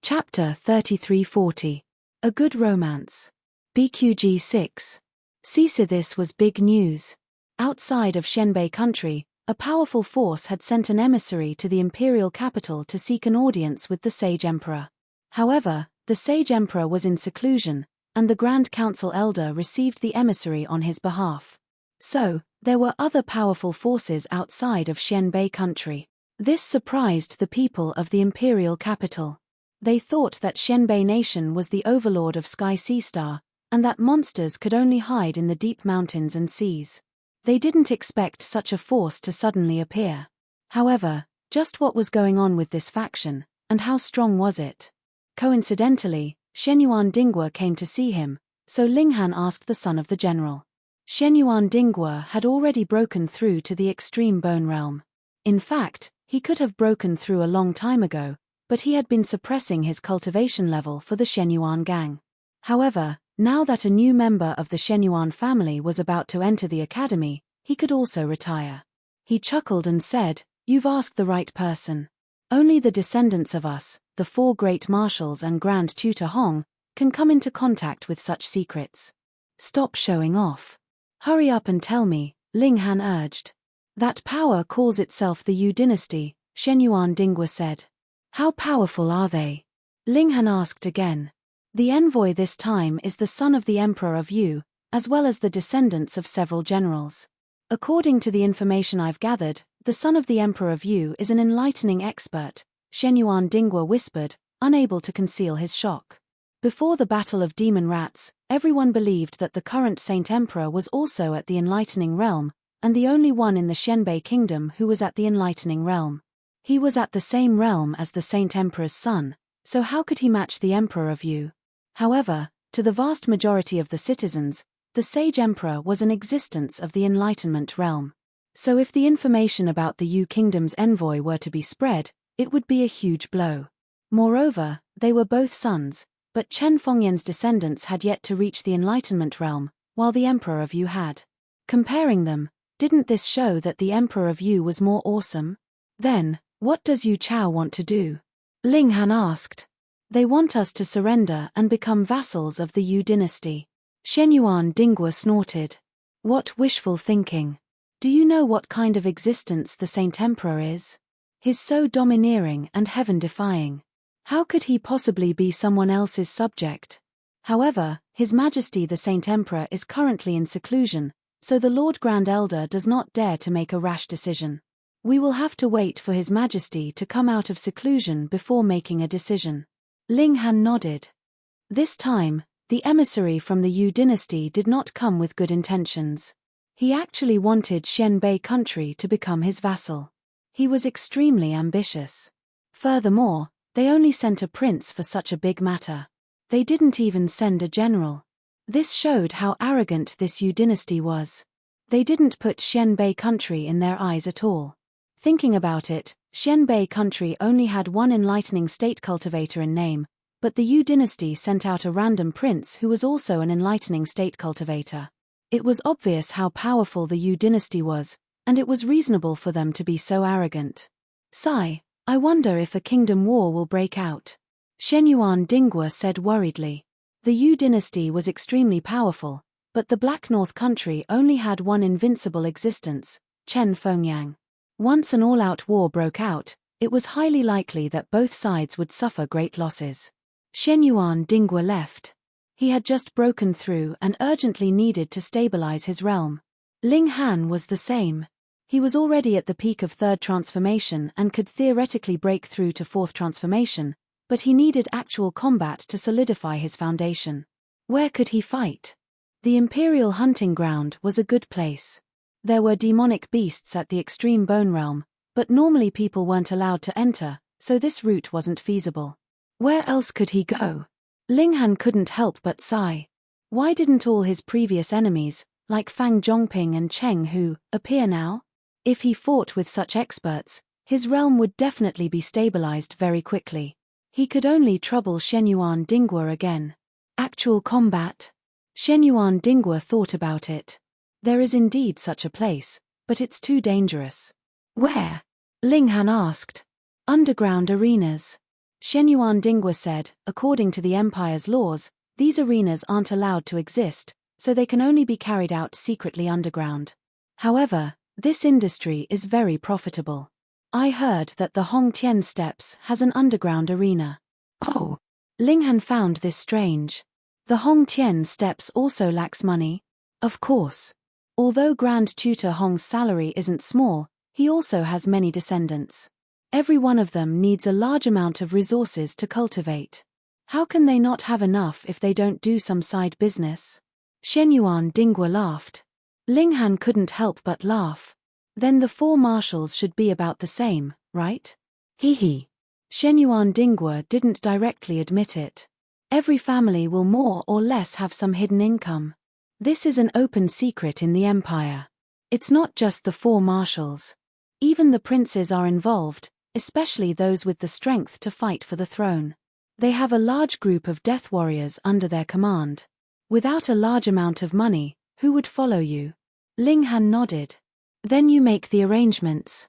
Chapter 3340. A Good Romance. BQG 6. This was big news. Outside of Xianbei country, a powerful force had sent an emissary to the imperial capital to seek an audience with the Sage Emperor. However, the Sage Emperor was in seclusion, and the Grand Council Elder received the emissary on his behalf. So, there were other powerful forces outside of Xianbei country. This surprised the people of the imperial capital. They thought that Xianbei nation was the overlord of Sky Sea Star, and that monsters could only hide in the deep mountains and seas. They didn't expect such a force to suddenly appear. However, just what was going on with this faction, and how strong was it? Coincidentally, Shenyuan Dinghua came to see him, so Linghan asked the son of the general. Shenyuan Dinghua had already broken through to the extreme bone realm. In fact, he could have broken through a long time ago, but he had been suppressing his cultivation level for the Shenyuan gang. However, now that a new member of the Shenyuan family was about to enter the academy, he could also retire. He chuckled and said, "You've asked the right person. Only the descendants of us, the four great marshals and Grand Tutor Hong, can come into contact with such secrets. Stop showing off. Hurry up and tell me," Linghan urged. "That power calls itself the Yu dynasty," Shenyuan Dinghua said. "How powerful are they?" Linghan asked again. "The envoy this time is the son of the Emperor of Yu, as well as the descendants of several generals. According to the information I've gathered, the son of the Emperor of Yu is an enlightening expert," Shenyuan Dinghua whispered, unable to conceal his shock. Before the Battle of Demon Rats, everyone believed that the current Saint Emperor was also at the Enlightening Realm, and the only one in the Xianbei Kingdom who was at the Enlightening Realm. He was at the same realm as the Saint Emperor's son, so how could he match the Emperor of Yu? However, to the vast majority of the citizens, the Sage Emperor was an existence of the Enlightenment realm. So if the information about the Yu Kingdom's envoy were to be spread, it would be a huge blow. Moreover, they were both sons, but Chen Fengyan's descendants had yet to reach the Enlightenment realm, while the Emperor of Yu had. Comparing them, didn't this show that the Emperor of Yu was more awesome? Then, what does Yu Chao want to do? Linghan asked. "They want us to surrender and become vassals of the Yu dynasty." Shenyuan Dinghua snorted. "What wishful thinking. Do you know what kind of existence the Saint Emperor is? He's so domineering and heaven-defying. How could he possibly be someone else's subject? However, His Majesty the Saint Emperor is currently in seclusion, so the Lord Grand Elder does not dare to make a rash decision. We will have to wait for His Majesty to come out of seclusion before making a decision." Linghan nodded. This time, the emissary from the Yu dynasty did not come with good intentions. He actually wanted Xianbei country to become his vassal. He was extremely ambitious. Furthermore, they only sent a prince for such a big matter. They didn't even send a general. This showed how arrogant this Yu dynasty was. They didn't put Xianbei country in their eyes at all. Thinking about it, Xianbei country only had one enlightening state cultivator in name, but the Yu dynasty sent out a random prince who was also an enlightening state cultivator. It was obvious how powerful the Yu dynasty was, and it was reasonable for them to be so arrogant. "Sigh, I wonder if a kingdom war will break out," Shenyuan Dinghua said worriedly. The Yu dynasty was extremely powerful, but the Black North country only had one invincible existence, Chen Fengyang. Once an all-out war broke out, it was highly likely that both sides would suffer great losses. Shenyuan Dinghua left. He had just broken through and urgently needed to stabilize his realm. Linghan was the same. He was already at the peak of third transformation and could theoretically break through to fourth transformation, but he needed actual combat to solidify his foundation. Where could he fight? The Imperial Hunting Ground was a good place. There were demonic beasts at the extreme bone realm, but normally people weren't allowed to enter, so this route wasn't feasible. Where else could he go? Linghan couldn't help but sigh. Why didn't all his previous enemies, like Fang Zhongping and Cheng Hu, appear now? If he fought with such experts, his realm would definitely be stabilized very quickly. He could only trouble Shenyuan Dinghua again. Actual combat? Shenyuan Dinghua thought about it. There is indeed such a place, but it's too dangerous. Where? Linghan asked. Underground arenas. Shenyuan Dingwa said, according to the Empire's laws, these arenas aren't allowed to exist, so they can only be carried out secretly underground. However, this industry is very profitable. I heard that the Hongtian Steppes has an underground arena. Oh! Linghan found this strange. The Hongtian Steppes also lacks money? Of course. Although Grand Tutor Hong's salary isn't small, he also has many descendants. Every one of them needs a large amount of resources to cultivate. How can they not have enough if they don't do some side business? Shenyuan Dingwa laughed. Linghan couldn't help but laugh. Then the 4 marshals should be about the same, right? Hee. Shenyuan Dingwa didn't directly admit it. Every family will more or less have some hidden income. This is an open secret in the Empire. It's not just the 4 marshals. Even the princes are involved, especially those with the strength to fight for the throne. They have a large group of death warriors under their command. Without a large amount of money, who would follow you? Linghan nodded. Then you make the arrangements.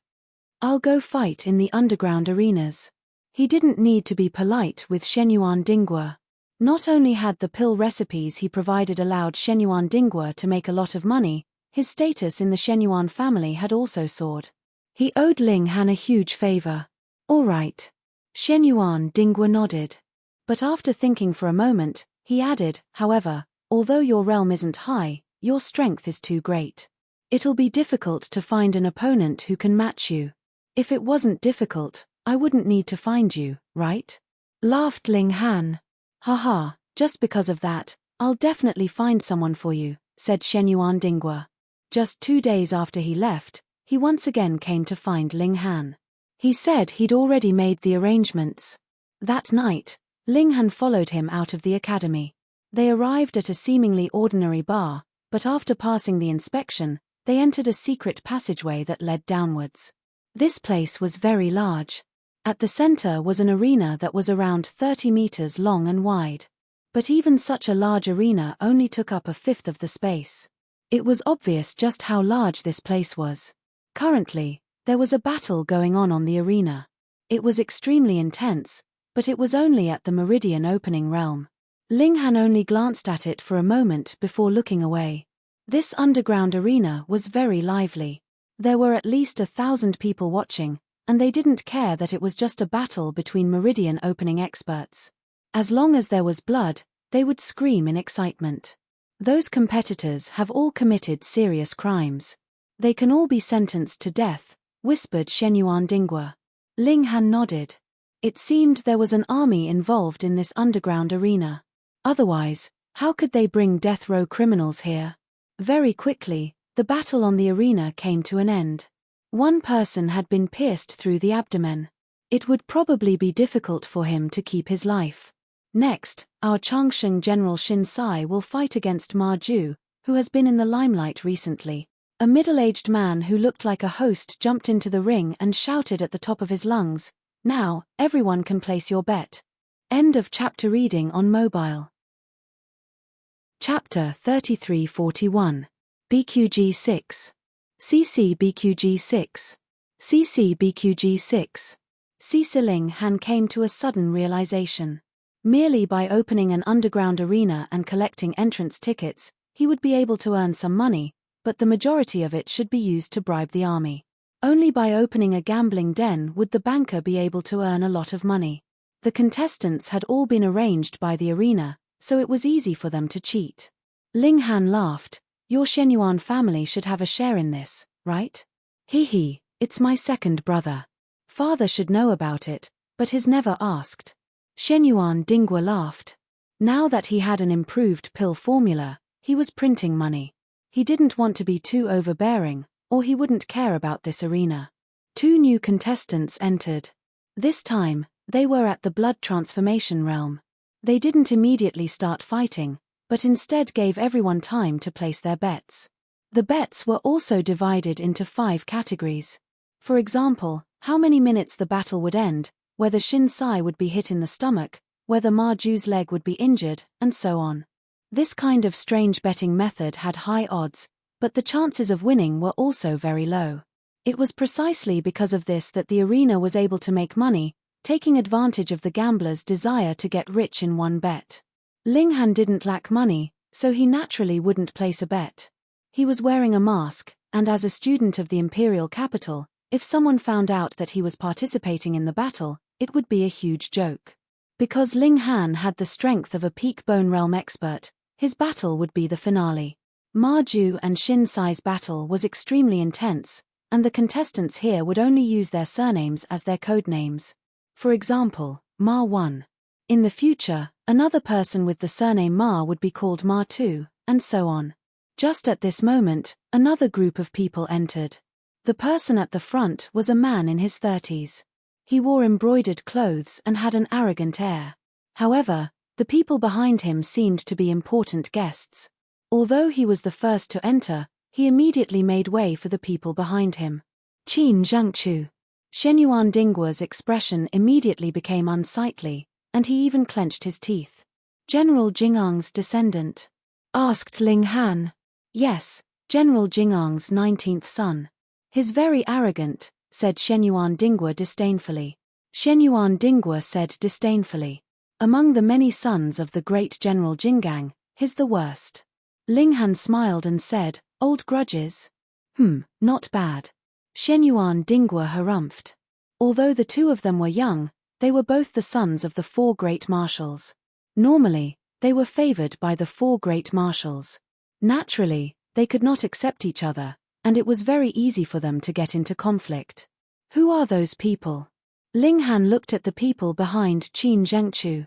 I'll go fight in the underground arenas. He didn't need to be polite with Shenyuan Dingwa. Not only had the pill recipes he provided allowed Shenyuan Dingwa to make a lot of money, his status in the Shenyuan family had also soared. He owed Linghan a huge favor. All right. Shenyuan Dingwa nodded. But after thinking for a moment, he added, however, although your realm isn't high, your strength is too great. It'll be difficult to find an opponent who can match you. If it wasn't difficult, I wouldn't need to find you, right? Laughed Linghan. Haha, just because of that, I'll definitely find someone for you, said Shenyuan Dingwa. Just 2 days after he left, he once again came to find Linghan. He said he'd already made the arrangements. That night, Linghan followed him out of the academy. They arrived at a seemingly ordinary bar, but after passing the inspection, they entered a secret passageway that led downwards. This place was very large. At the center was an arena that was around 30 meters long and wide. But even such a large arena only took up a fifth of the space. It was obvious just how large this place was. Currently, there was a battle going on the arena. It was extremely intense, but it was only at the Meridian opening realm. Linghan only glanced at it for a moment before looking away. This underground arena was very lively. There were at least 1,000 people watching, and they didn't care that it was just a battle between Meridian opening experts. As long as there was blood, they would scream in excitement. Those competitors have all committed serious crimes. They can all be sentenced to death, whispered Shenyuan Dingwa. Linghan nodded. It seemed there was an army involved in this underground arena. Otherwise, how could they bring death row criminals here? Very quickly, the battle on the arena came to an end. One person had been pierced through the abdomen. It would probably be difficult for him to keep his life. Next, our Changsheng General Xin Sai will fight against Ma Ju, who has been in the limelight recently. A middle-aged man who looked like a host jumped into the ring and shouted at the top of his lungs, "Now, everyone can place your bet." End of chapter. Reading on mobile. Chapter 3341. BQG6. CC-BQG6. CC-BQG6. Linghan came to a sudden realization. Merely by opening an underground arena and collecting entrance tickets, he would be able to earn some money, but the majority of it should be used to bribe the army. Only by opening a gambling den would the banker be able to earn a lot of money. The contestants had all been arranged by the arena, so it was easy for them to cheat. Linghan laughed. Your Shenyuan family should have a share in this, right? Hee, it's my second brother. Father should know about it, but he's never asked. Shenyuan Dingwa laughed. Now that he had an improved pill formula, he was printing money. He didn't want to be too overbearing, or he wouldn't care about this arena. 2 new contestants entered. This time, they were at the blood transformation realm. They didn't immediately start fighting, but instead gave everyone time to place their bets. The bets were also divided into 5 categories. For example, how many minutes the battle would end, whether Xin Sai would be hit in the stomach, whether Ma Ju's leg would be injured, and so on. This kind of strange betting method had high odds, but the chances of winning were also very low. It was precisely because of this that the arena was able to make money, taking advantage of the gambler's desire to get rich in one bet. Ling Han didn't lack money, so he naturally wouldn't place a bet. He was wearing a mask, and as a student of the imperial capital, if someone found out that he was participating in the battle, it would be a huge joke. Because Ling Han had the strength of a peak bone realm expert, his battle would be the finale. Ma Ju and Shin Sai's battle was extremely intense, and the contestants here would only use their surnames as their code names. For example, Ma 1. In the future, another person with the surname Ma would be called Ma 2, and so on. Just at this moment, another group of people entered. The person at the front was a man in his 30s. He wore embroidered clothes and had an arrogant air. However, the people behind him seemed to be important guests. Although he was the first to enter, he immediately made way for the people behind him. Qin Zhengchu. Shenyuan Dingguo's expression immediately became unsightly, and he even clenched his teeth. General Jingang's descendant? Asked Ling Han. Yes, General Jingang's 19th son. He's very arrogant, said Shenyuan Dingguo disdainfully. Shenyuan Dingguo said disdainfully. Among the many sons of the great General Jingang, he's the worst. Ling Han smiled and said, old grudges? Not bad. Shenyuan Dingguo harumphed. Although the two of them were young, they were both the sons of the four great marshals. Normally, they were favored by the four great marshals. Naturally, they could not accept each other, and it was very easy for them to get into conflict. Who are those people? Ling Han looked at the people behind Qin Zhengchu.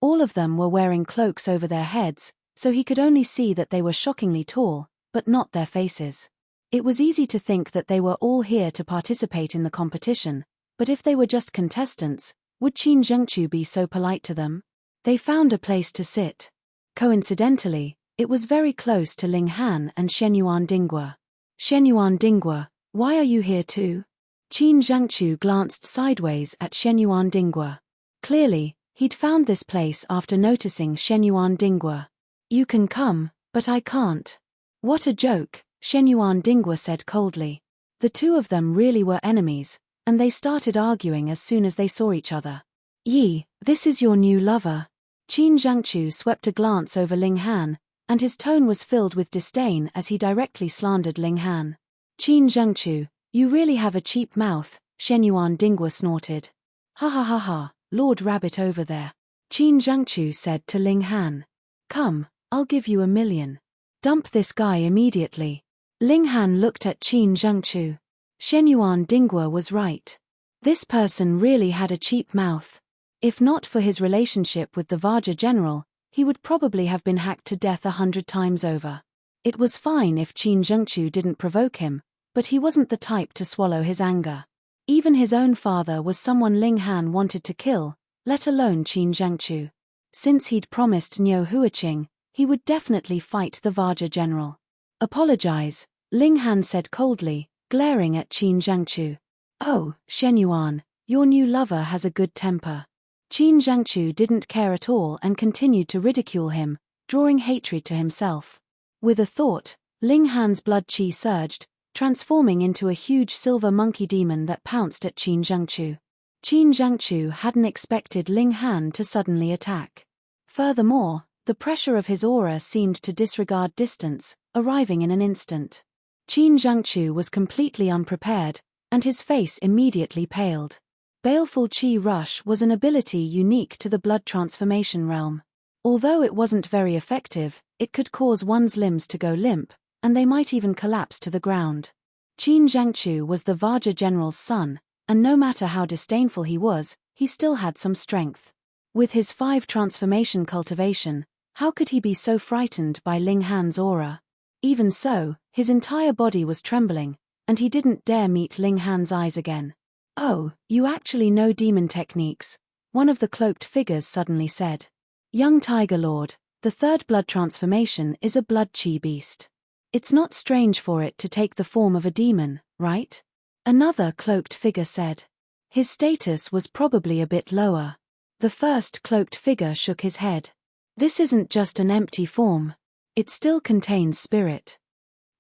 All of them were wearing cloaks over their heads, so he could only see that they were shockingly tall, but not their faces. It was easy to think that they were all here to participate in the competition, but if they were just contestants, would Qin Zhengchu be so polite to them? They found a place to sit. Coincidentally, it was very close to Ling Han and Shenyuan Dingguo. Shenyuan Dingguo, why are you here too? Qin Zhengchu glanced sideways at Shenyuan Dingguo. Clearly, he'd found this place after noticing Shenyuan Dingguo. You can come, but I can't. What a joke, Shenyuan Dingguo said coldly. The two of them really were enemies, and they started arguing as soon as they saw each other. Yi, this is your new lover. Qin Zhengchu swept a glance over Ling Han, and his tone was filled with disdain as he directly slandered Ling Han. Qin Zhengchu, you really have a cheap mouth, Shenyuan Dingguo snorted. Ha ha ha ha, Lord Rabbit over there. Qin Zhengchu said to Ling Han. Come, I'll give you $1 million. Dump this guy immediately. Ling Han looked at Qin Zhengchu. Shenyuan Dingguo was right. This person really had a cheap mouth. If not for his relationship with the Vaja general, he would probably have been hacked to death 100 times over. It was fine if Qin Zhengchu didn't provoke him, but he wasn't the type to swallow his anger. Even his own father was someone Ling Han wanted to kill, let alone Qin Zhengchu. Since he'd promised Niu Huiqing, he would definitely fight the Vaja general. Apologize, Ling Han said coldly, glaring at Qin Zhengchu. Oh, Shenyuan, your new lover has a good temper. Qin Zhengchu didn't care at all and continued to ridicule him, drawing hatred to himself. With a thought, Ling Han's blood chi surged, transforming into a huge silver monkey demon that pounced at Qin Zhengchu. Qin Zhengchu hadn't expected Ling Han to suddenly attack. Furthermore, the pressure of his aura seemed to disregard distance, arriving in an instant. Qin Zhengchu was completely unprepared, and his face immediately paled. Baleful Chi Rush was an ability unique to the blood transformation realm. Although it wasn't very effective, it could cause one's limbs to go limp, and they might even collapse to the ground. Qin Zhengchu was the Vaja general's son, and no matter how disdainful he was, he still had some strength. With his 5 transformation cultivation, how could he be so frightened by Ling Han's aura? Even so, his entire body was trembling, and he didn't dare meet Ling Han's eyes again. Oh, you actually know demon techniques, one of the cloaked figures suddenly said. Young Tiger Lord, the 3rd blood transformation is a blood chi beast. It's not strange for it to take the form of a demon, right? Another cloaked figure said. His status was probably a bit lower. The first cloaked figure shook his head. This isn't just an empty form. It still contains spirit.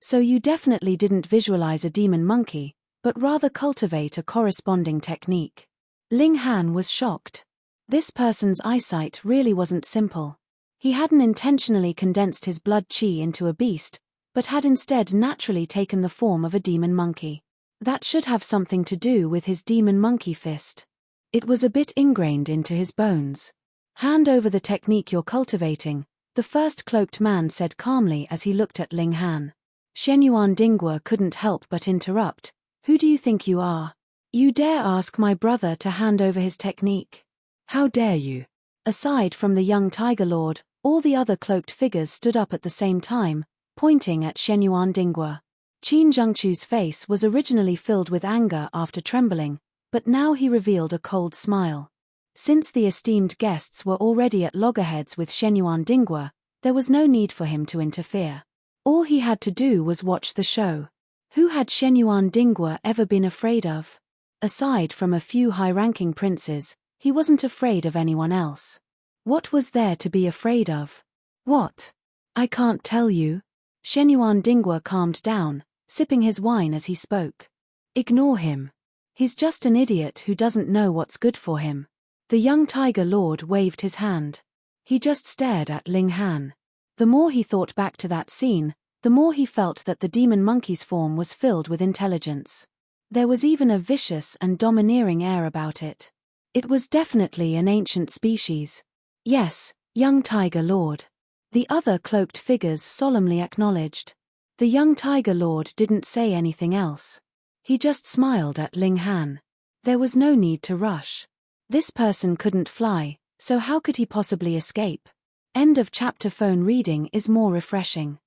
So you definitely didn't visualize a demon monkey, but rather cultivate a corresponding technique. Ling Han was shocked. This person's eyesight really wasn't simple. He hadn't intentionally condensed his blood chi into a beast, but had instead naturally taken the form of a demon monkey. That should have something to do with his demon monkey fist. It was a bit ingrained into his bones. Hand over the technique you're cultivating, the first cloaked man said calmly as he looked at Ling Han. Shenyuan Dingwa couldn't help but interrupt. Who do you think you are? You dare ask my brother to hand over his technique? How dare you? Aside from the young Tiger Lord, all the other cloaked figures stood up at the same time, pointing at Shenyuan Dingwa. Qin Zhengchu's face was originally filled with anger after trembling, but now he revealed a cold smile. Since the esteemed guests were already at loggerheads with Shenyuan Dingwa, there was no need for him to interfere. All he had to do was watch the show. Who had Shenyuan Dingwa ever been afraid of? Aside from a few high-ranking princes, he wasn't afraid of anyone else. What was there to be afraid of? What? I can't tell you. Shenyuan Dingwa calmed down, sipping his wine as he spoke. Ignore him. He's just an idiot who doesn't know what's good for him. The young Tiger Lord waved his hand. He just stared at Ling Han. The more he thought back to that scene, the more he felt that the demon monkey's form was filled with intelligence. There was even a vicious and domineering air about it. It was definitely an ancient species. Yes, young Tiger Lord. The other cloaked figures solemnly acknowledged. The young Tiger Lord didn't say anything else. He just smiled at Ling Han. There was no need to rush. This person couldn't fly, so how could he possibly escape? End of chapter. Phone reading is more refreshing.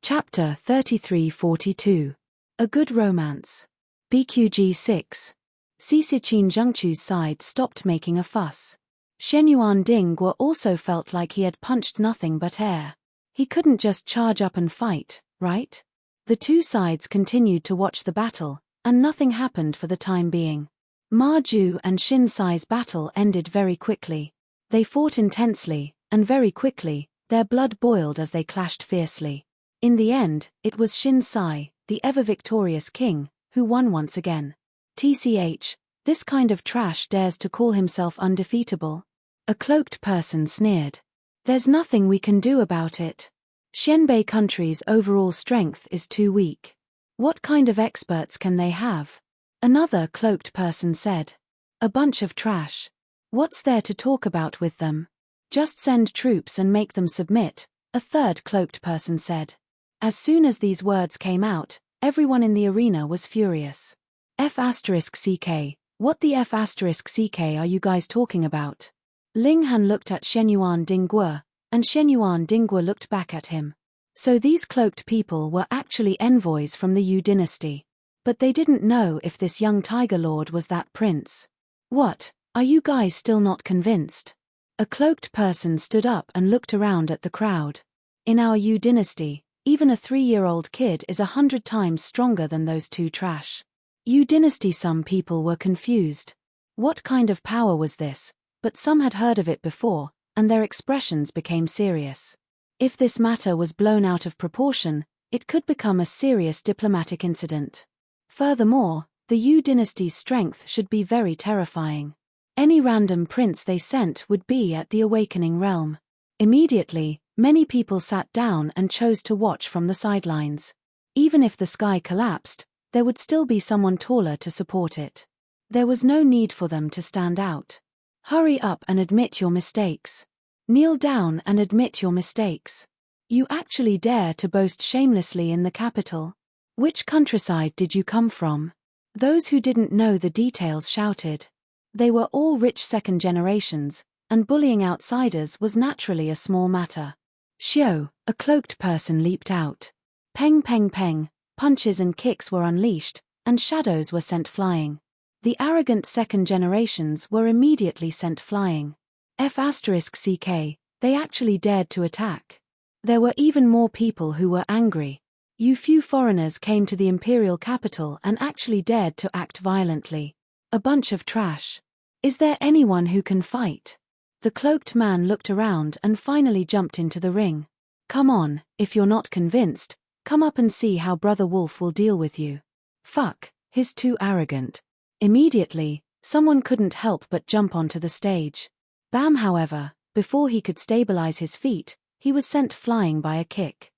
Chapter 3342. A Good Romance. BQG 6. Qin Zhengchu's side stopped making a fuss. Shenyuan Dingwa also felt like he had punched nothing but air. He couldn't just charge up and fight, right? The two sides continued to watch the battle, and nothing happened for the time being. Ma Ju and Shin Sai's battle ended very quickly. They fought intensely, and very quickly, their blood boiled as they clashed fiercely. In the end, it was Shin Sai, the ever-victorious king, who won once again. TCH, this kind of trash dares to call himself undefeatable? A cloaked person sneered. There's nothing we can do about it. Xianbei country's overall strength is too weak. What kind of experts can they have? Another cloaked person said. A bunch of trash. What's there to talk about with them? Just send troops and make them submit, a third cloaked person said. As soon as these words came out, everyone in the arena was furious. F***CK, what the F***CK are you guys talking about? Ling Han looked at Shenyuan Dingwa, and Shenyuan Dingwa looked back at him. So these cloaked people were actually envoys from the Yu dynasty. But they didn't know if this young Tiger Lord was that prince. What, are you guys still not convinced? A cloaked person stood up and looked around at the crowd. In our Yu dynasty, even a 3-year-old kid is 100 times stronger than those two trash. Yu dynasty. Some people were confused. What kind of power was this? But some had heard of it before, and their expressions became serious. If this matter was blown out of proportion, it could become a serious diplomatic incident. Furthermore, the Yu dynasty's strength should be very terrifying. Any random prince they sent would be at the awakening realm. Immediately, many people sat down and chose to watch from the sidelines. Even if the sky collapsed, there would still be someone taller to support it. There was no need for them to stand out. Hurry up and admit your mistakes. Kneel down and admit your mistakes. You actually dare to boast shamelessly in the capital? Which countryside did you come from? Those who didn't know the details shouted. They were all rich second generations, and bullying outsiders was naturally a small matter. Xiao, a cloaked person, leaped out. Peng peng peng, punches and kicks were unleashed, and shadows were sent flying. The arrogant second generations were immediately sent flying. F***CK, they actually dared to attack. There were even more people who were angry. Few foreigners came to the imperial capital and actually dared to act violently. A bunch of trash. Is there anyone who can fight? The cloaked man looked around and finally jumped into the ring. Come on, if you're not convinced, come up and see how Brother Wolf will deal with you. Fuck, he's too arrogant. Immediately, Someone couldn't help but jump onto the stage. Bam, however, before he could stabilize his feet, he was sent flying by a kick.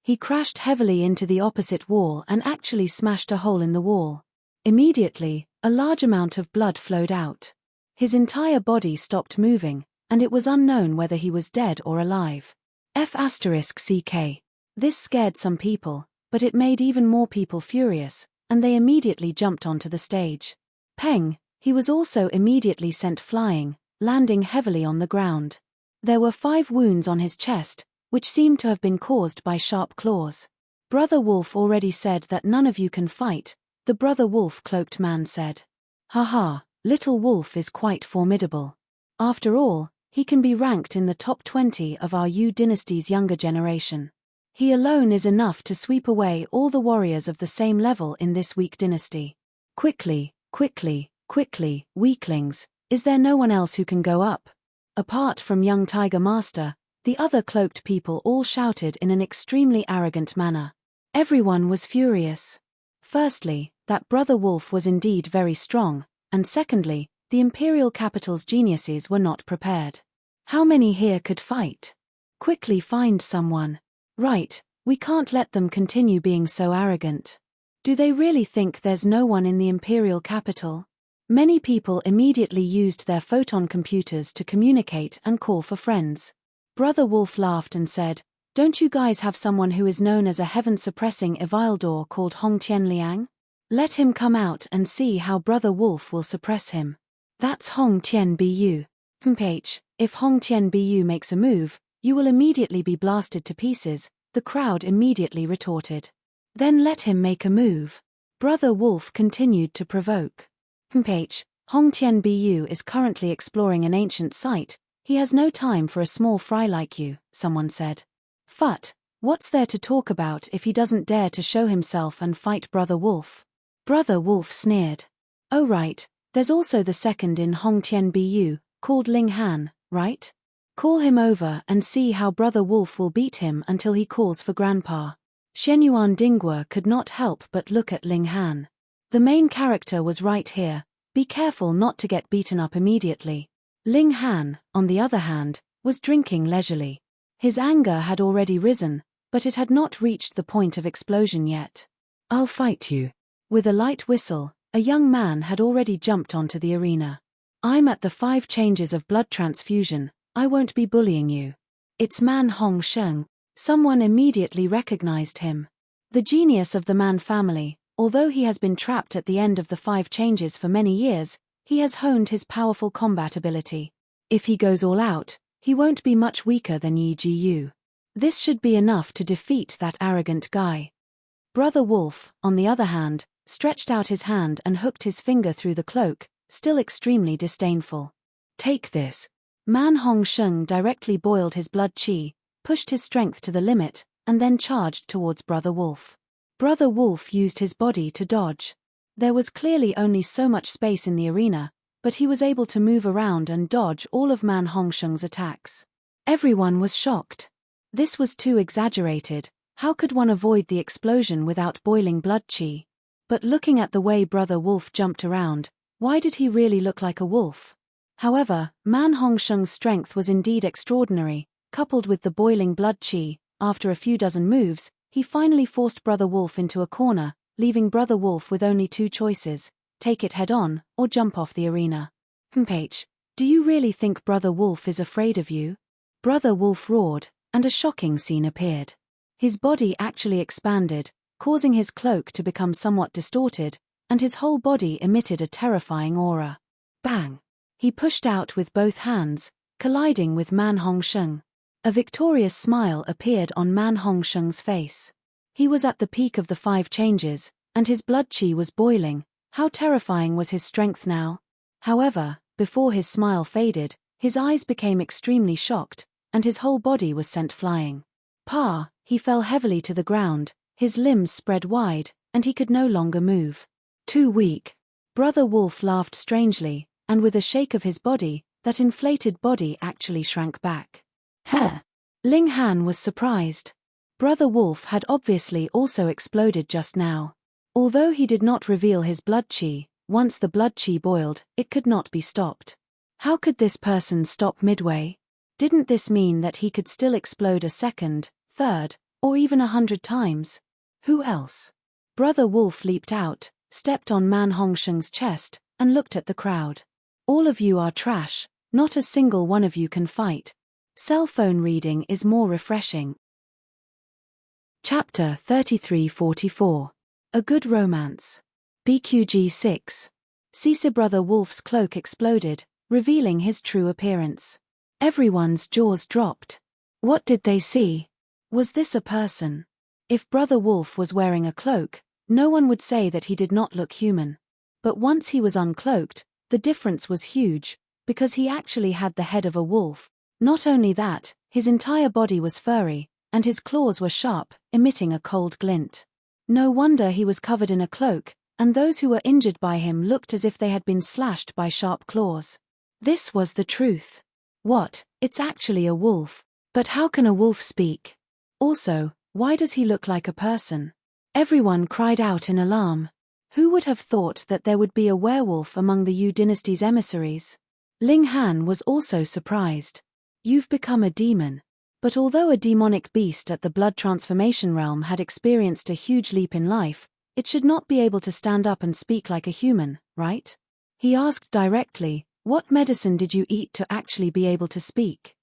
He crashed heavily into the opposite wall and actually smashed a hole in the wall. Immediately, a large amount of blood flowed out. His entire body stopped moving, and it was unknown whether he was dead or alive. F***ck. This scared some people, but it made even more people furious, and they immediately jumped onto the stage. Peng, he was also immediately sent flying, landing heavily on the ground. There were 5 wounds on his chest, which seemed to have been caused by sharp claws. Brother Wolf already said that none of you can fight, the Brother Wolf cloaked man said. Haha, little wolf is quite formidable. After all, he can be ranked in the top 20 of our Yu dynasty's younger generation. He alone is enough to sweep away all the warriors of the same level in this weak dynasty. Quickly, weaklings, is there no one else who can go up? Apart from young Tiger Master, the other cloaked people all shouted in an extremely arrogant manner. Everyone was furious. Firstly, that Brother Wolf was indeed very strong, and secondly, the imperial capital's geniuses were not prepared. How many here could fight? Quickly find someone. Right, we can't let them continue being so arrogant. Do they really think there's no one in the imperial capital? Many people immediately used their photon computers to communicate and call for friends. Brother Wolf laughed and said, "Don't you guys have someone who is known as a heaven-suppressing Evildor called Hong Tianliang? Let him come out and see how Brother Wolf will suppress him." That's Hong Tianbu. If Hong Tianbu makes a move, you will immediately be blasted to pieces, the crowd immediately retorted. Then let him make a move. Brother Wolf continued to provoke. Hong Tianbu is currently exploring an ancient site. He has no time for a small fry like you, someone said. Phut, what's there to talk about if he doesn't dare to show himself and fight Brother Wolf? Brother Wolf sneered. Oh right, there's also the second in Hong Tianbu, called Ling Han, right? Call him over and see how Brother Wolf will beat him until he calls for Grandpa. Shenyuan Dingguo could not help but look at Ling Han. The main character was right here, be careful not to get beaten up immediately. Ling Han, on the other hand, was drinking leisurely. His anger had already risen, but it had not reached the point of explosion yet. I'll fight you. With a light whistle, a young man had already jumped onto the arena. I'm at the 5 changes of blood transfusion, I won't be bullying you. It's Man Hong Sheng. Someone immediately recognized him. The genius of the Man family, although he has been trapped at the end of the 5 changes for many years, he has honed his powerful combat ability. If he goes all out, he won't be much weaker than Yi Jiyu. This should be enough to defeat that arrogant guy. Brother Wolf, on the other hand, stretched out his hand and hooked his finger through the cloak, still extremely disdainful. Take this. Man Hong Sheng directly boiled his blood qi, pushed his strength to the limit, and then charged towards Brother Wolf. Brother Wolf used his body to dodge. There was clearly only so much space in the arena, but he was able to move around and dodge all of Man Hong Sheng's attacks. Everyone was shocked. This was too exaggerated. How could one avoid the explosion without boiling blood qi? But looking at the way Brother Wolf jumped around, why did he really look like a wolf? However, Man Hong Sheng's strength was indeed extraordinary, coupled with the boiling blood qi. After a few dozen moves, he finally forced Brother Wolf into a corner, leaving Brother Wolf with only 2 choices, take it head-on, or jump off the arena. Do you really think Brother Wolf is afraid of you? Brother Wolf roared, and a shocking scene appeared. His body actually expanded, causing his cloak to become somewhat distorted, and his whole body emitted a terrifying aura. Bang! He pushed out with both hands, colliding with Man Hong Sheng. A victorious smile appeared on Man Hong Sheng's face. He was at the peak of the 5 changes, and his blood qi was boiling. How terrifying was his strength now? However, before his smile faded, his eyes became extremely shocked, and his whole body was sent flying. He fell heavily to the ground, his limbs spread wide, and he could no longer move. Too weak. Brother Wolf laughed strangely, and with a shake of his body, that inflated body actually shrank back. Ling Han was surprised. Brother Wolf had obviously also exploded just now. Although he did not reveal his blood qi, once the blood qi boiled, it could not be stopped. How could this person stop midway? Didn't this mean that he could still explode a second, third, or even 100 times? Who else? Brother Wolf leaped out, stepped on Man Hongsheng's chest, and looked at the crowd. All of you are trash, not a single one of you can fight. Cell phone reading is more refreshing. Chapter 3344. A Good Romance. BQG 6. Cisa Brother Wolf's cloak exploded, revealing his true appearance. Everyone's jaws dropped. What did they see? Was this a person? If Brother Wolf was wearing a cloak, no one would say that he did not look human. But once he was uncloaked, the difference was huge, because he actually had the head of a wolf. Not only that, his entire body was furry, and his claws were sharp, emitting a cold glint. No wonder he was covered in a cloak, and those who were injured by him looked as if they had been slashed by sharp claws. This was the truth. What? It's actually a wolf. But how can a wolf speak? Also, why does he look like a person? Everyone cried out in alarm. Who would have thought that there would be a werewolf among the Yu dynasty's emissaries? Ling Han was also surprised. You've become a demon. But although a demonic beast at the blood transformation realm had experienced a huge leap in life, it should not be able to stand up and speak like a human, right? He asked directly, what medicine did you eat to actually be able to speak?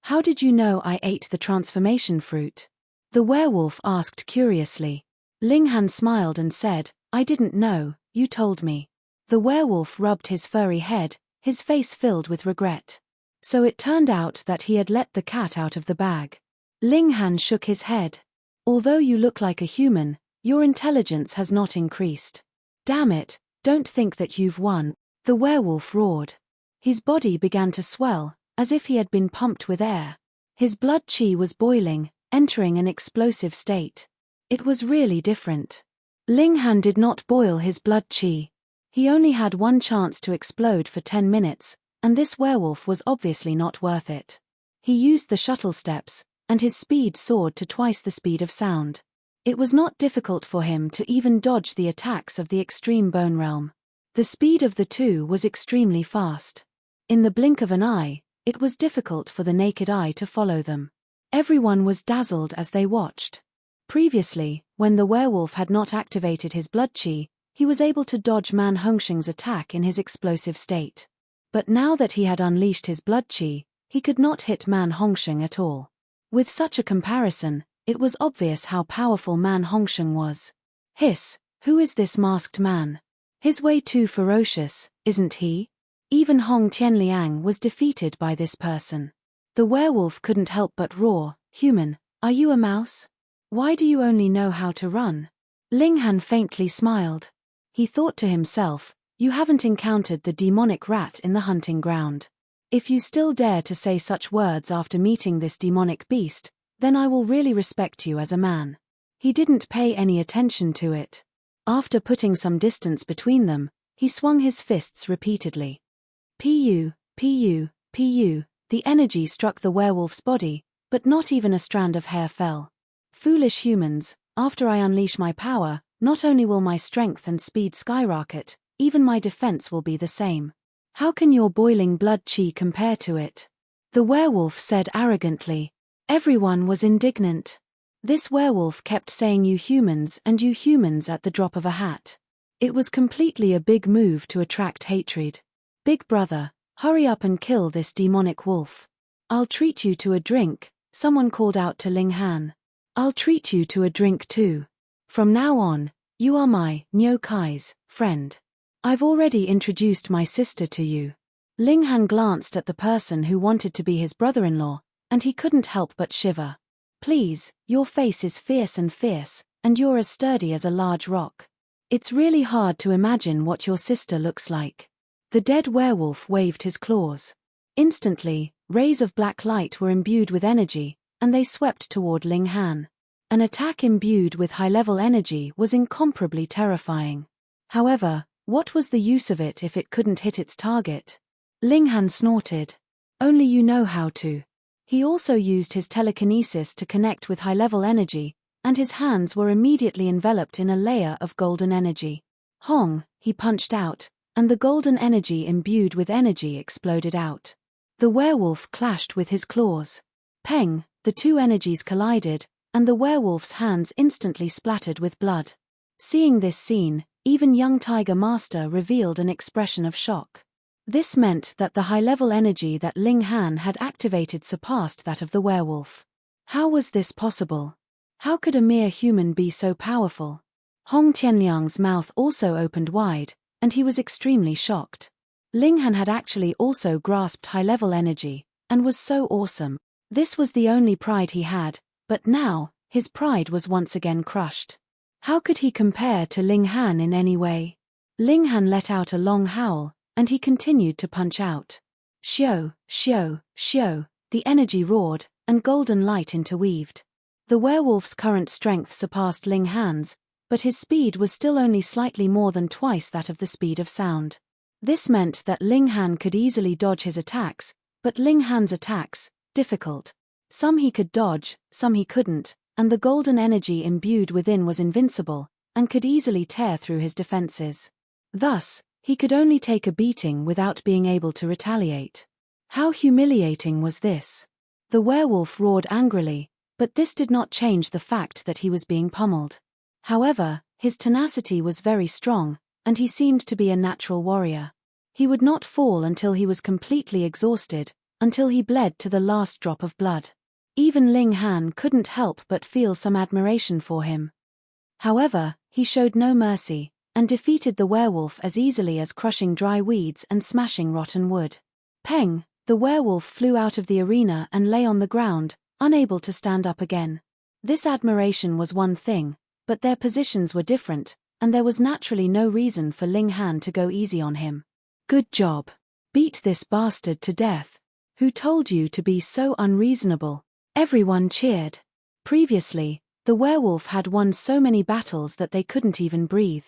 How did you know I ate the transformation fruit? The werewolf asked curiously. Ling Han smiled and said, I didn't know, you told me. The werewolf rubbed his furry head, his face filled with regret. So it turned out that he had let the cat out of the bag. Ling Han shook his head. Although you look like a human, your intelligence has not increased. Damn it, don't think that you've won, the werewolf roared. His body began to swell, as if he had been pumped with air. His blood qi was boiling, entering an explosive state. It was really different. Ling Han did not boil his blood qi. He only had one chance to explode for 10 minutes, and this werewolf was obviously not worth it. He used the shuttle steps, and his speed soared to twice the speed of sound. It was not difficult for him to even dodge the attacks of the extreme bone realm. The speed of the two was extremely fast. In the blink of an eye, it was difficult for the naked eye to follow them. Everyone was dazzled as they watched. Previously, when the werewolf had not activated his blood qi, he was able to dodge Man Hongsheng's attack in his explosive state. But now that he had unleashed his blood qi, he could not hit Man Hongsheng at all. With such a comparison, it was obvious how powerful Man Hongsheng was. Hiss, who is this masked man? He's way too ferocious, isn't he? Even Hong Tianliang was defeated by this person. The werewolf couldn't help but roar, human, are you a mouse? Why do you only know how to run? Ling Han faintly smiled. He thought to himself, you haven't encountered the demonic rat in the hunting ground. If you still dare to say such words after meeting this demonic beast, then I will really respect you as a man. He didn't pay any attention to it. After putting some distance between them, he swung his fists repeatedly. Pu, pu, pu, the energy struck the werewolf's body, but not even a strand of hair fell. Foolish humans, after I unleash my power, not only will my strength and speed skyrocket, even my defense will be the same. How can your boiling blood qi compare to it? The werewolf said arrogantly. Everyone was indignant. This werewolf kept saying you humans at the drop of a hat. It was completely a big move to attract hatred. Big brother, hurry up and kill this demonic wolf. I'll treat you to a drink, someone called out to Ling Han. I'll treat you to a drink too. From now on, you are my Niu Kai's friend. I've already introduced my sister to you. Ling Han glanced at the person who wanted to be his brother-in-law, and he couldn't help but shiver. Please, your face is fierce, and you're as sturdy as a large rock. It's really hard to imagine what your sister looks like. The dead werewolf waved his claws. Instantly, rays of black light were imbued with energy, and they swept toward Ling Han. An attack imbued with high-level energy was incomparably terrifying. However, what was the use of it if it couldn't hit its target? Ling Han snorted. Only you know how to. He also used his telekinesis to connect with high-level energy, and his hands were immediately enveloped in a layer of golden energy. Hong, he punched out, and the golden energy imbued with energy exploded out. The werewolf clashed with his claws. Peng, the two energies collided, and the werewolf's hands instantly splattered with blood. Seeing this scene, even young Tiger Master revealed an expression of shock. This meant that the high-level energy that Ling Han had activated surpassed that of the werewolf. How was this possible? How could a mere human be so powerful? Hong Tianliang's mouth also opened wide, and he was extremely shocked. Ling Han had actually also grasped high-level energy, and was so awesome. This was the only pride he had, but now, his pride was once again crushed. How could he compare to Ling Han in any way? Ling Han let out a long howl, and he continued to punch out. Xiao, xiao, xiao, the energy roared, and golden light interweaved. The werewolf's current strength surpassed Ling Han's, but his speed was still only slightly more than twice that of the speed of sound. This meant that Ling Han could easily dodge his attacks, but Ling Han's attacks, difficult. Some he could dodge, some he couldn't, and the golden energy imbued within was invincible, and could easily tear through his defenses. Thus, he could only take a beating without being able to retaliate. How humiliating was this? The werewolf roared angrily, but this did not change the fact that he was being pummeled. However, his tenacity was very strong, and he seemed to be a natural warrior. He would not fall until he was completely exhausted, until he bled to the last drop of blood. Even Ling Han couldn't help but feel some admiration for him. However, he showed no mercy, and defeated the werewolf as easily as crushing dry weeds and smashing rotten wood. Peng, the werewolf, flew out of the arena and lay on the ground, unable to stand up again. This admiration was one thing, but their positions were different, and there was naturally no reason for Ling Han to go easy on him. Good job. Beat this bastard to death. Who told you to be so unreasonable? Everyone cheered. Previously, the werewolf had won so many battles that they couldn't even breathe.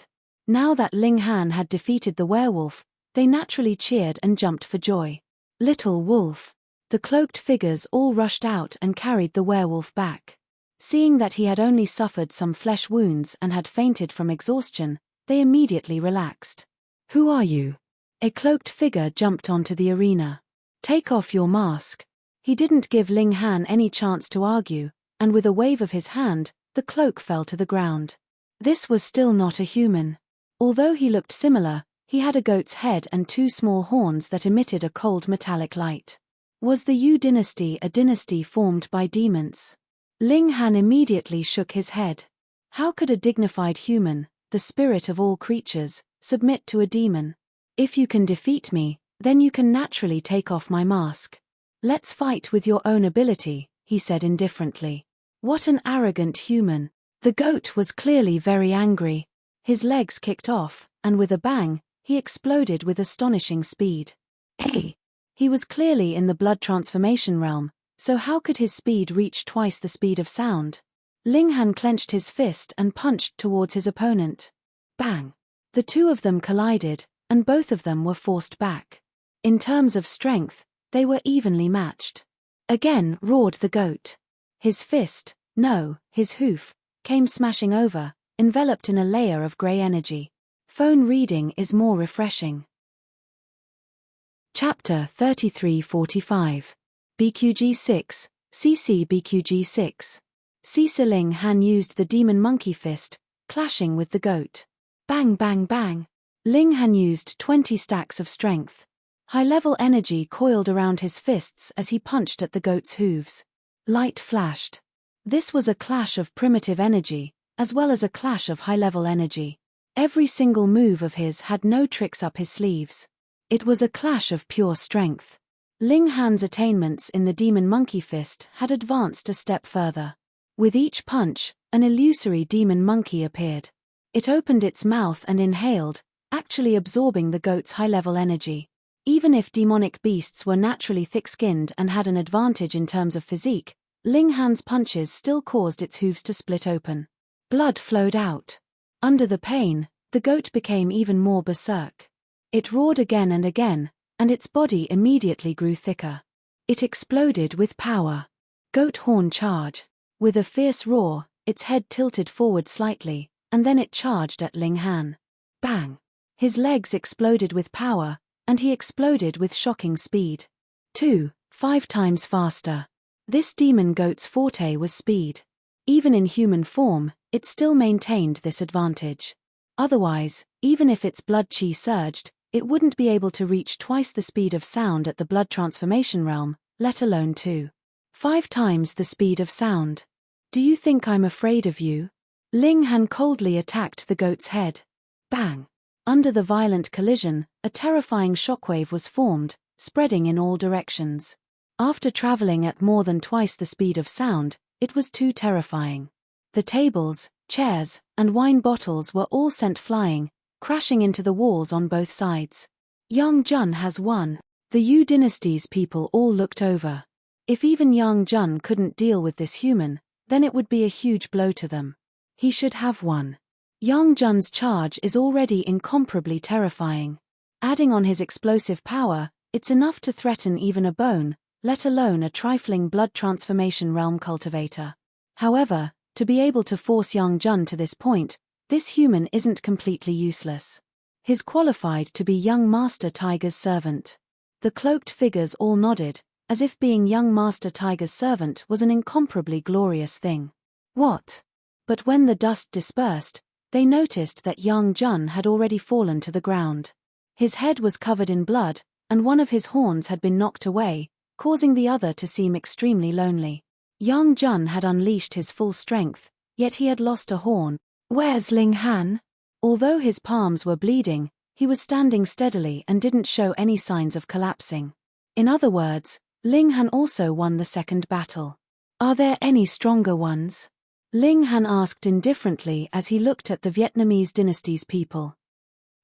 Now that Ling Han had defeated the werewolf, they naturally cheered and jumped for joy. Little wolf. The cloaked figures all rushed out and carried the werewolf back. Seeing that he had only suffered some flesh wounds and had fainted from exhaustion, they immediately relaxed. Who are you? A cloaked figure jumped onto the arena. Take off your mask. He didn't give Ling Han any chance to argue, and with a wave of his hand, the cloak fell to the ground. This was still not a human. Although he looked similar, he had a goat's head and two small horns that emitted a cold metallic light. Was the Yu dynasty a dynasty formed by demons? Ling Han immediately shook his head. How could a dignified human, the spirit of all creatures, submit to a demon? If you can defeat me, then you can naturally take off my mask. Let's fight with your own ability, he said indifferently. What an arrogant human. The goat was clearly very angry. His legs kicked off, and with a bang, he exploded with astonishing speed. Hey! He was clearly in the blood transformation realm, so how could his speed reach twice the speed of sound? Ling Han clenched his fist and punched towards his opponent. Bang! The two of them collided, and both of them were forced back. In terms of strength, they were evenly matched. Again roared the goat. His fist, no, his hoof, came smashing over, enveloped in a layer of grey energy. Phone reading is more refreshing. Chapter 3345. BQG6, CC BQG6. CC Ling Han used the demon monkey fist, clashing with the goat. Bang bang bang. Ling Han used 20 stacks of strength. High-level energy coiled around his fists as he punched at the goat's hooves. Light flashed. This was a clash of primitive energy, as well as a clash of high-level energy. Every single move of his had no tricks up his sleeves. It was a clash of pure strength. Ling Han's attainments in the demon monkey fist had advanced a step further. With each punch, an illusory demon monkey appeared. It opened its mouth and inhaled, actually absorbing the goat's high-level energy. Even if demonic beasts were naturally thick-skinned and had an advantage in terms of physique, Ling Han's punches still caused its hooves to split open. Blood flowed out. Under the pain, the goat became even more berserk. It roared again, and its body immediately grew thicker. It exploded with power. Goat horn charge. With a fierce roar, its head tilted forward slightly, and then it charged at Ling Han. Bang! His legs exploded with power, and he exploded with shocking speed. 2. 5 times faster. This demon goat's forte was speed. Even in human form, it still maintained this advantage. Otherwise, even if its blood chi surged, it wouldn't be able to reach twice the speed of sound at the blood transformation realm, let alone 2. 5 times the speed of sound. Do you think I'm afraid of you? Ling Han coldly attacked the goat's head. Bang! Under the violent collision, a terrifying shockwave was formed, spreading in all directions. After traveling at more than twice the speed of sound, it was too terrifying. The tables, chairs, and wine bottles were all sent flying, crashing into the walls on both sides. Yang Jun has won. The Yu dynasty's people all looked over. If even Yang Jun couldn't deal with this human, then it would be a huge blow to them. He should have won. Yang Jun's charge is already incomparably terrifying. Adding on his explosive power, it's enough to threaten even a bone, let alone a trifling blood transformation realm cultivator. However, to be able to force Yang Jun to this point, this human isn't completely useless. He's qualified to be young Master Tiger's servant. The cloaked figures all nodded, as if being young Master Tiger's servant was an incomparably glorious thing. What? But when the dust dispersed, they noticed that Yang Jun had already fallen to the ground. His head was covered in blood, and one of his horns had been knocked away, causing the other to seem extremely lonely. Yang Jun had unleashed his full strength, yet he had lost a horn. Where's Ling Han? Although his palms were bleeding, he was standing steadily and didn't show any signs of collapsing. In other words, Ling Han also won the second battle. Are there any stronger ones? Ling Han asked indifferently as he looked at the Vietnamese dynasty's people.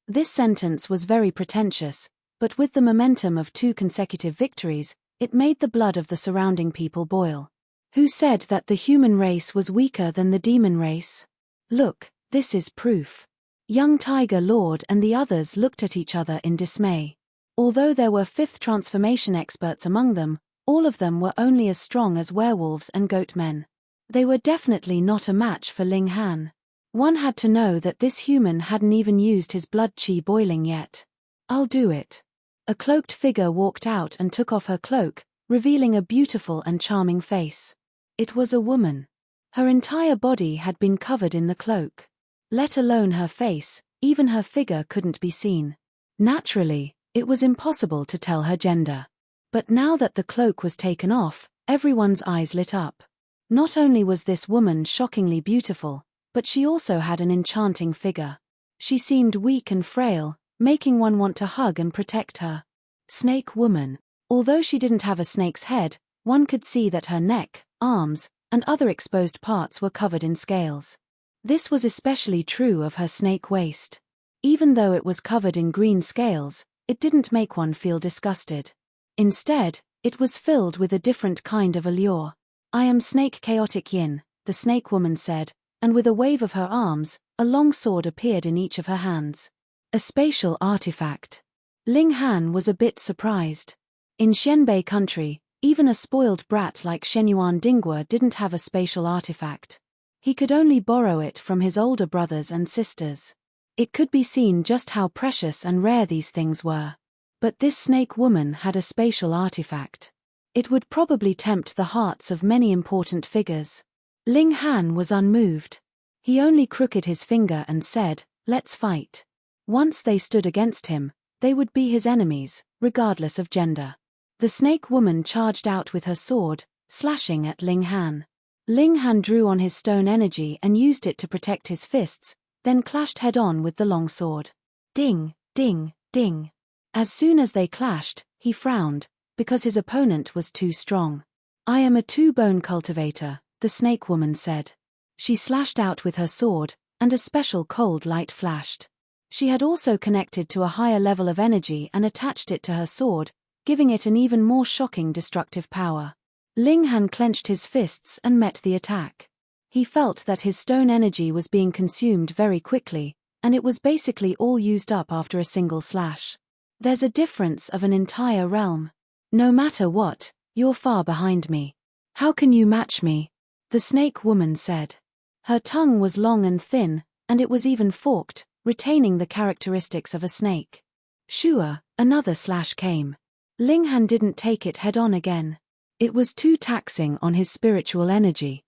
This sentence was very pretentious, but with the momentum of 2 consecutive victories, it made the blood of the surrounding people boil. Who said that the human race was weaker than the demon race? Look, this is proof. Young Tiger Lord and the others looked at each other in dismay. Although there were 5th transformation experts among them, all of them were only as strong as werewolves and goat men. They were definitely not a match for Ling Han. One had to know that this human hadn't even used his blood chi boiling yet. I'll do it. A cloaked figure walked out and took off her cloak, revealing a beautiful and charming face. It was a woman. Her entire body had been covered in the cloak. Let alone her face, even her figure couldn't be seen. Naturally, it was impossible to tell her gender. But now that the cloak was taken off, everyone's eyes lit up. Not only was this woman shockingly beautiful, but she also had an enchanting figure. She seemed weak and frail, making one want to hug and protect her. Snake woman. Although she didn't have a snake's head, one could see that her neck, arms, and other exposed parts were covered in scales. This was especially true of her snake waist. Even though it was covered in green scales, it didn't make one feel disgusted. Instead, it was filled with a different kind of allure. I am Snake Chaotic Yin, the snake woman said, and with a wave of her arms, a long sword appeared in each of her hands. A spatial artifact. Ling Han was a bit surprised. In Xianbei country, even a spoiled brat like Shenyuan Dinghua didn't have a spatial artifact. He could only borrow it from his older brothers and sisters. It could be seen just how precious and rare these things were. But this snake woman had a spatial artifact. It would probably tempt the hearts of many important figures. Ling Han was unmoved. He only crooked his finger and said, "Let's fight." Once they stood against him, they would be his enemies, regardless of gender. The snake woman charged out with her sword, slashing at Ling Han. Ling Han drew on his stone energy and used it to protect his fists, then clashed head-on with the long sword. Ding, ding, ding. As soon as they clashed, he frowned, because his opponent was too strong. I am a 2-bone cultivator, the snake woman said. She slashed out with her sword, and a special cold light flashed. She had also connected to a higher level of energy and attached it to her sword, giving it an even more shocking destructive power. Ling Han clenched his fists and met the attack. He felt that his stone energy was being consumed very quickly, and it was basically all used up after a single slash. There's a difference of an entire realm. No matter what, you're far behind me. How can you match me? The snake woman said. Her tongue was long and thin, and it was even forked, retaining the characteristics of a snake. Sure, another slash came. Ling Han didn't take it head-on again. It was too taxing on his spiritual energy.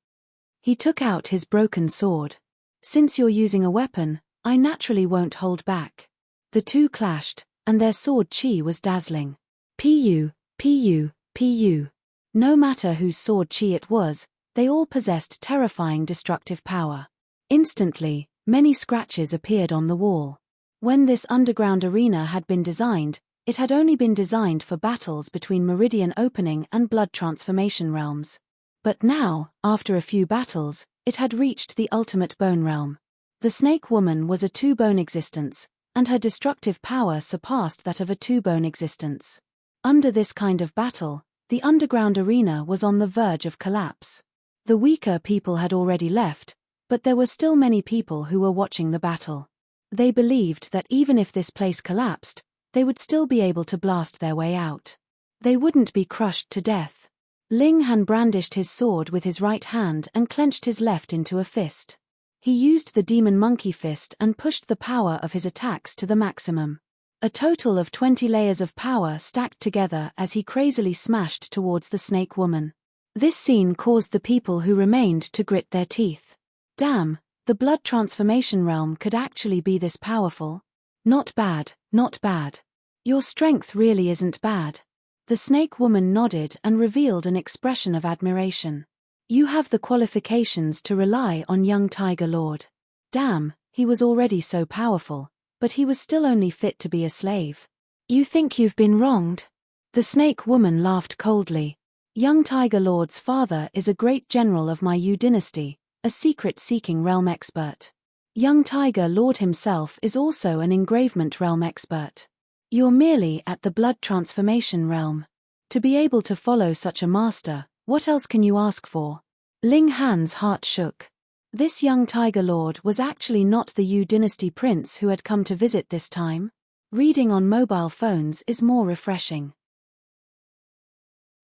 He took out his broken sword. Since you're using a weapon, I naturally won't hold back. The two clashed, and their sword chi was dazzling. Pu, pu, pu. No matter whose sword chi it was, they all possessed terrifying destructive power. Instantly, many scratches appeared on the wall. When this underground arena had been designed, it had only been designed for battles between Meridian Opening and Blood Transformation realms. But now, after a few battles, it had reached the ultimate bone realm. The snake woman was a two-bone existence, and her destructive power surpassed that of a two-bone existence. Under this kind of battle, the underground arena was on the verge of collapse. The weaker people had already left, but there were still many people who were watching the battle. They believed that even if this place collapsed, they would still be able to blast their way out. They wouldn't be crushed to death. Ling Han brandished his sword with his right hand and clenched his left into a fist. He used the demon monkey fist and pushed the power of his attacks to the maximum. A total of 20 layers of power stacked together as he crazily smashed towards the snake woman. This scene caused the people who remained to grit their teeth. Damn, the blood transformation realm could actually be this powerful. Not bad, not bad. Your strength really isn't bad. The snake woman nodded and revealed an expression of admiration. You have the qualifications to rely on young Tiger Lord. Damn, he was already so powerful, but he was still only fit to be a slave. You think you've been wronged? The snake woman laughed coldly. Young Tiger Lord's father is a great general of my Yu dynasty, a secret-seeking realm expert. Young Tiger Lord himself is also an engravement realm expert. You're merely at the blood transformation realm. To be able to follow such a master, what else can you ask for? Ling Han's heart shook. This young Tiger Lord was actually not the Yu dynasty prince who had come to visit this time. Reading on mobile phones is more refreshing.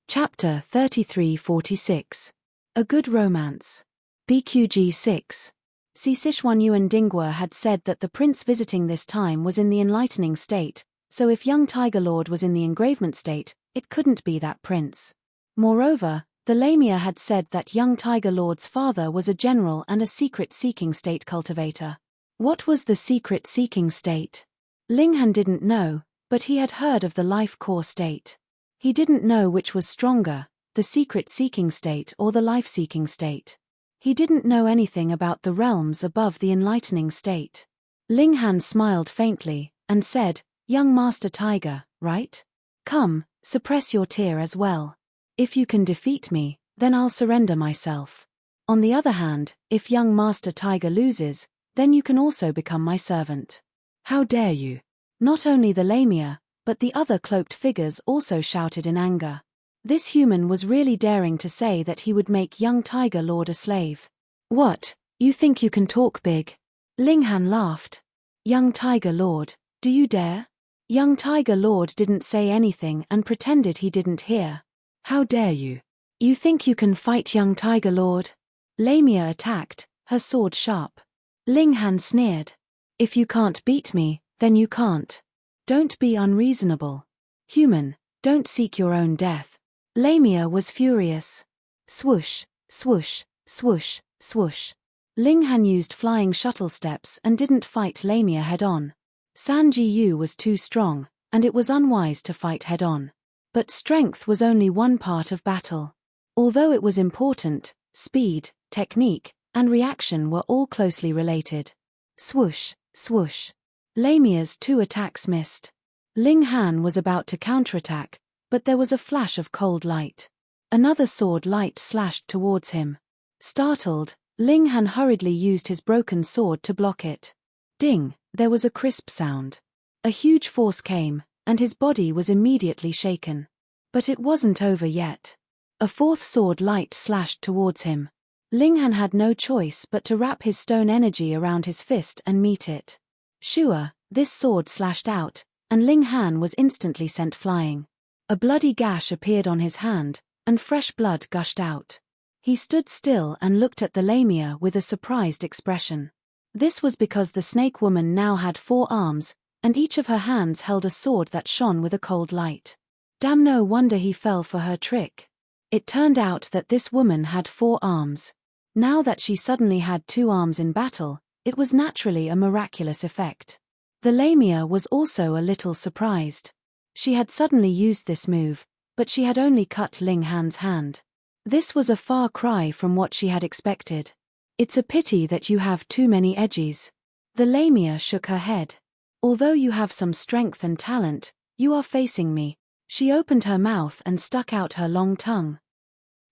Chapter 3346. A Good Romance. BQG 6. Si Sichuan Yuan Dinghua had said that the prince visiting this time was in the enlightening state, so if young Tiger Lord was in the engravement state, it couldn't be that prince. Moreover, the Lamia had said that young Tiger Lord's father was a general and a secret-seeking state cultivator. What was the secret-seeking state? Ling Han didn't know, but he had heard of the life core state. He didn't know which was stronger, the secret-seeking state or the life-seeking state. He didn't know anything about the realms above the enlightening state. Ling Han smiled faintly, and said, Young Master Tiger, right? Come, suppress your tear as well. If you can defeat me, then I'll surrender myself. On the other hand, if young Master Tiger loses, then you can also become my servant. How dare you? Not only the Lamia, but the other cloaked figures also shouted in anger. This human was really daring to say that he would make young Tiger Lord a slave. What, you think you can talk big? Ling Han laughed. Young Tiger Lord, do you dare? Young Tiger Lord didn't say anything and pretended he didn't hear. How dare you? You think you can fight young Tiger Lord? Lamia attacked, her sword sharp. Ling Han sneered. If you can't beat me, then you can't. Don't be unreasonable. Human, don't seek your own death. Lamia was furious. Swoosh, swoosh, swoosh, swoosh. Ling Han used flying shuttle steps and didn't fight Lamia head-on. San Ji Yu was too strong, and it was unwise to fight head-on. But strength was only one part of battle. Although it was important, speed, technique, and reaction were all closely related. Swoosh, swoosh. Lamia's two attacks missed. Ling Han was about to counterattack, but there was a flash of cold light. Another sword light slashed towards him. Startled, Ling Han hurriedly used his broken sword to block it. Ding, there was a crisp sound. A huge force came, and his body was immediately shaken. But it wasn't over yet. A fourth sword light slashed towards him. Ling Han had no choice but to wrap his stone energy around his fist and meet it. Sure, this sword slashed out, and Ling Han was instantly sent flying. A bloody gash appeared on his hand, and fresh blood gushed out. He stood still and looked at the Lamia with a surprised expression. This was because the snake woman now had 4 arms, and each of her hands held a sword that shone with a cold light. Damn, no wonder he fell for her trick. It turned out that this woman had 4 arms. Now that she suddenly had 2 arms in battle, it was naturally a miraculous effect. The Lamia was also a little surprised. She had suddenly used this move, but she had only cut Ling Han's hand. This was a far cry from what she had expected. It's a pity that you have too many edges. The Lamia shook her head. Although you have some strength and talent, you are facing me. She opened her mouth and stuck out her long tongue.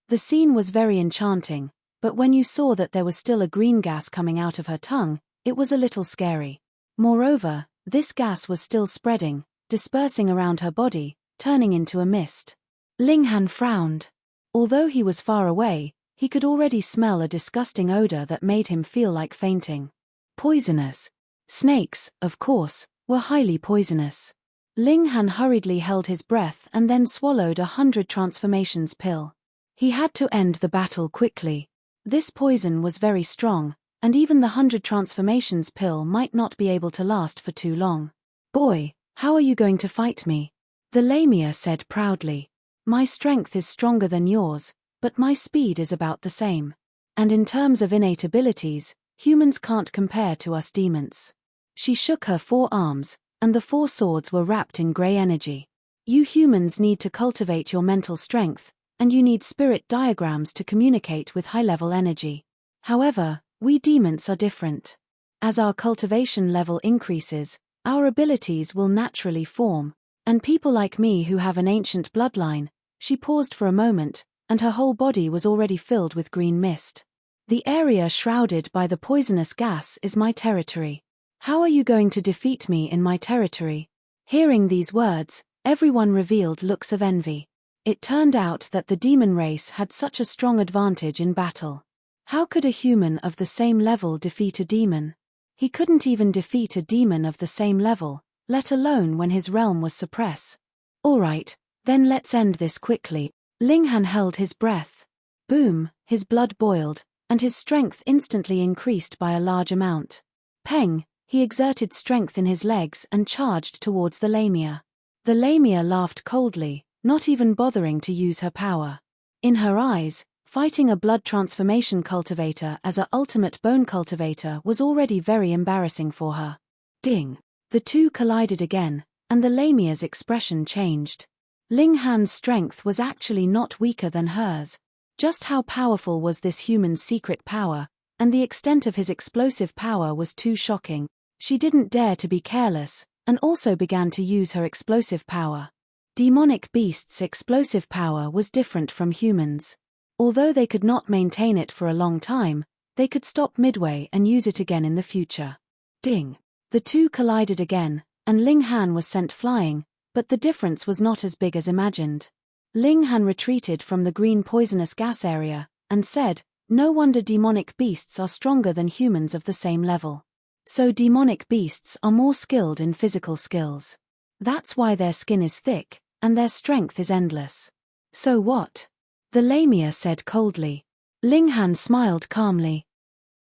The scene was very enchanting, but when you saw that there was still a green gas coming out of her tongue, it was a little scary. Moreover, this gas was still spreading, dispersing around her body, turning into a mist. Ling Han frowned. Although he was far away, he could already smell a disgusting odor that made him feel like fainting. Poisonous. Snakes, of course, were highly poisonous. Ling Han hurriedly held his breath and then swallowed 100 transformations pill. He had to end the battle quickly. This poison was very strong, and even the 100 transformations pill might not be able to last for too long. Boy, how are you going to fight me? The Lamia said proudly. My strength is stronger than yours, but my speed is about the same. And in terms of innate abilities, humans can't compare to us demons. She shook her 4 arms, and the 4 swords were wrapped in grey energy. You humans need to cultivate your mental strength, and you need spirit diagrams to communicate with high-level energy. However, we demons are different. As our cultivation level increases, our abilities will naturally form, and people like me who have an ancient bloodline. She paused for a moment, and her whole body was already filled with green mist. The area shrouded by the poisonous gas is my territory. How are you going to defeat me in my territory? Hearing these words, everyone revealed looks of envy. It turned out that the demon race had such a strong advantage in battle. How could a human of the same level defeat a demon? He couldn't even defeat a demon of the same level, let alone when his realm was suppressed. Alright, then let's end this quickly. Ling Han held his breath. Boom, his blood boiled, and his strength instantly increased by a large amount. Peng, he exerted strength in his legs and charged towards the Lamia. The Lamia laughed coldly, not even bothering to use her power. In her eyes, fighting a blood transformation cultivator as a ultimate bone cultivator was already very embarrassing for her. Ding! The two collided again, and the Lamia's expression changed. Ling Han's strength was actually not weaker than hers. Just how powerful was this human's secret power, and the extent of his explosive power was too shocking. She didn't dare to be careless, and also began to use her explosive power. Demonic beasts' explosive power was different from humans. Although they could not maintain it for a long time, they could stop midway and use it again in the future. Ding! The two collided again, and Ling Han was sent flying, but the difference was not as big as imagined. Ling Han retreated from the green poisonous gas area, and said, "No wonder demonic beasts are stronger than humans of the same level. So demonic beasts are more skilled in physical skills. That's why their skin is thick, and their strength is endless." "So what?" the Lamia said coldly. Ling Han smiled calmly.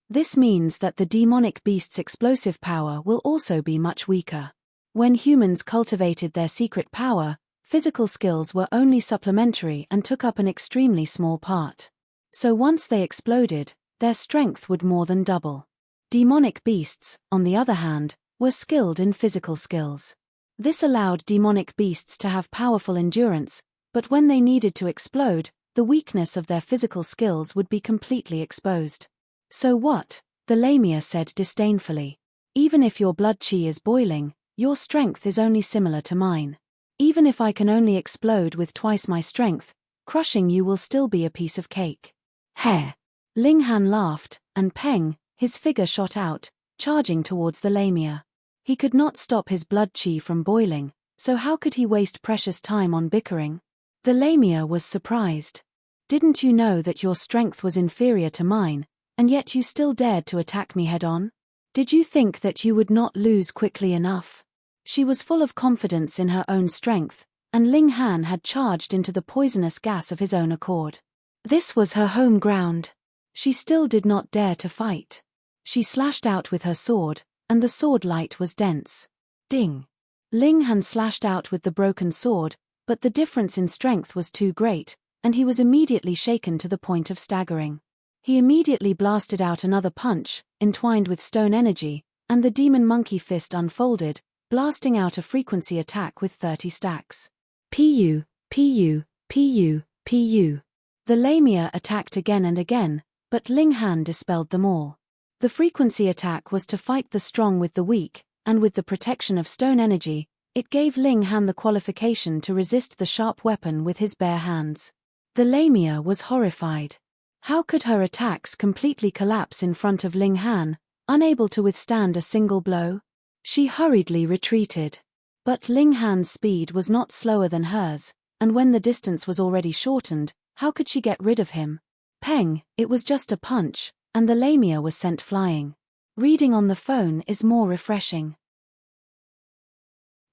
"This means that the demonic beast's explosive power will also be much weaker. When humans cultivated their secret power, physical skills were only supplementary and took up an extremely small part. So once they exploded, their strength would more than double. Demonic beasts, on the other hand, were skilled in physical skills. This allowed demonic beasts to have powerful endurance, but when they needed to explode, the weakness of their physical skills would be completely exposed." "So what?" the Lamia said disdainfully. "Even if your blood chi is boiling, your strength is only similar to mine. Even if I can only explode with twice my strength, crushing you will still be a piece of cake." "Heh!" Ling Han laughed, and Peng, his figure shot out, charging towards the Lamia. He could not stop his blood chi from boiling, so how could he waste precious time on bickering? The Lamia was surprised. "Didn't you know that your strength was inferior to mine, and yet you still dared to attack me head-on? Did you think that you would not lose quickly enough?" She was full of confidence in her own strength, and Ling Han had charged into the poisonous gas of his own accord. This was her home ground. She still did not dare to fight. She slashed out with her sword, and the sword light was dense. Ding! Ling Han slashed out with the broken sword, but the difference in strength was too great, and he was immediately shaken to the point of staggering. He immediately blasted out another punch, entwined with stone energy, and the demon monkey fist unfolded, blasting out a frequency attack with 30 stacks. Pu, pu, pu, pu. The Lamia attacked again and again, but Ling Han dispelled them all. The frequency attack was to fight the strong with the weak, and with the protection of stone energy, it gave Ling Han the qualification to resist the sharp weapon with his bare hands. The Lamia was horrified. How could her attacks completely collapse in front of Ling Han, unable to withstand a single blow? She hurriedly retreated. But Ling Han's speed was not slower than hers, and when the distance was already shortened, how could she get rid of him? Peng, it was just a punch, and the Lamia was sent flying. Reading on the phone is more refreshing.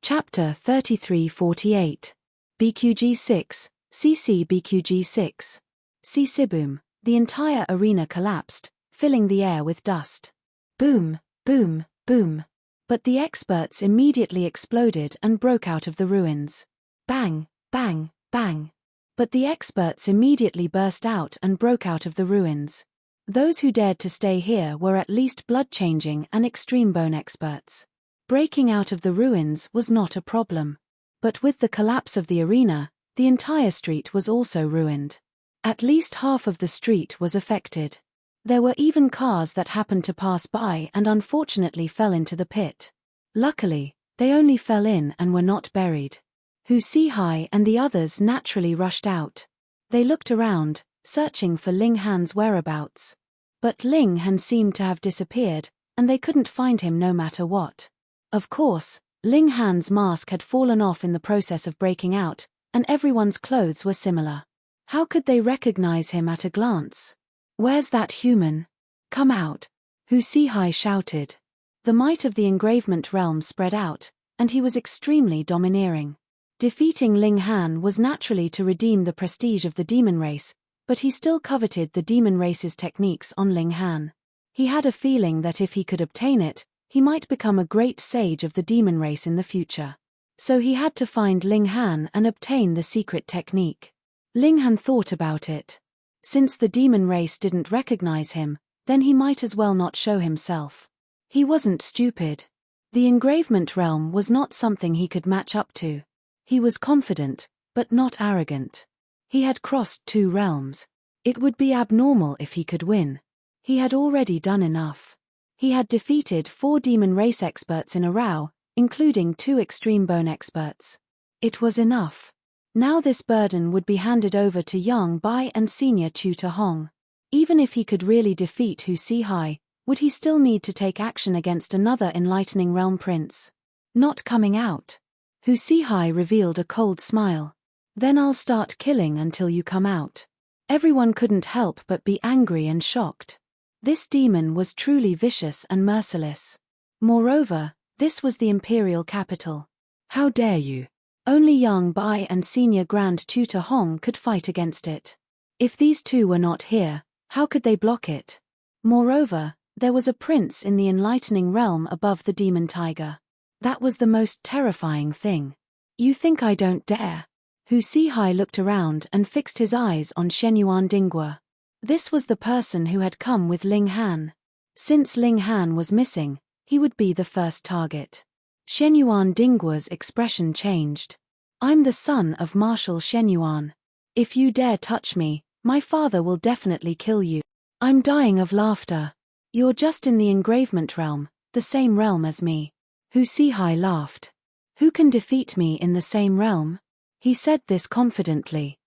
Chapter 3348. BQG 6, CC BQG 6. CC boom. The entire arena collapsed, filling the air with dust. Boom, boom, boom. But the experts immediately exploded and broke out of the ruins. Bang, bang, bang. But the experts immediately burst out and broke out of the ruins. Those who dared to stay here were at least blood-changing and extreme bone experts. Breaking out of the ruins was not a problem. But with the collapse of the arena, the entire street was also ruined. At least half of the street was affected. There were even cars that happened to pass by and unfortunately fell into the pit. Luckily, they only fell in and were not buried. Hu Sihai and the others naturally rushed out. They looked around, searching for Ling Han's whereabouts. But Ling Han seemed to have disappeared, and they couldn't find him no matter what. Of course, Ling Han's mask had fallen off in the process of breaking out, and everyone's clothes were similar. How could they recognize him at a glance? "Where's that human? Come out!" Hu Sihai shouted. The might of the engravement realm spread out, and he was extremely domineering. Defeating Ling Han was naturally to redeem the prestige of the demon race, but he still coveted the demon race's techniques on Ling Han. He had a feeling that if he could obtain it, he might become a great sage of the demon race in the future. So he had to find Ling Han and obtain the secret technique. Ling Han thought about it. Since the demon race didn't recognize him, then he might as well not show himself. He wasn't stupid. The engravement realm was not something he could match up to. He was confident, but not arrogant. He had crossed 2 realms. It would be abnormal if he could win. He had already done enough. He had defeated 4 demon race experts in a row, including 2 extreme bone experts. It was enough. Now this burden would be handed over to young Bai and senior tutor Hong. Even if he could really defeat Hu Sihai, would he still need to take action against another enlightening realm prince? Not coming out. Hu Sihai revealed a cold smile. Then I'll start killing until you come out. Everyone couldn't help but be angry and shocked. This demon was truly vicious and merciless. Moreover, this was the imperial capital. How dare you? Only young Bai and senior Grand Tutor Hong could fight against it. If these 2 were not here, how could they block it? Moreover, there was a prince in the enlightening realm above the demon tiger. That was the most terrifying thing. You think I don't dare? Hu Sihai looked around and fixed his eyes on Shenyuan Dingguo. This was the person who had come with Ling Han. Since Ling Han was missing, he would be the first target. Shenyuan Dingguo's expression changed. I'm the son of Marshal Shenyuan. If you dare touch me, my father will definitely kill you. I'm dying of laughter. You're just in the engravement realm, the same realm as me. Hu Sihai laughed. Who can defeat me in the same realm? He said this confidently.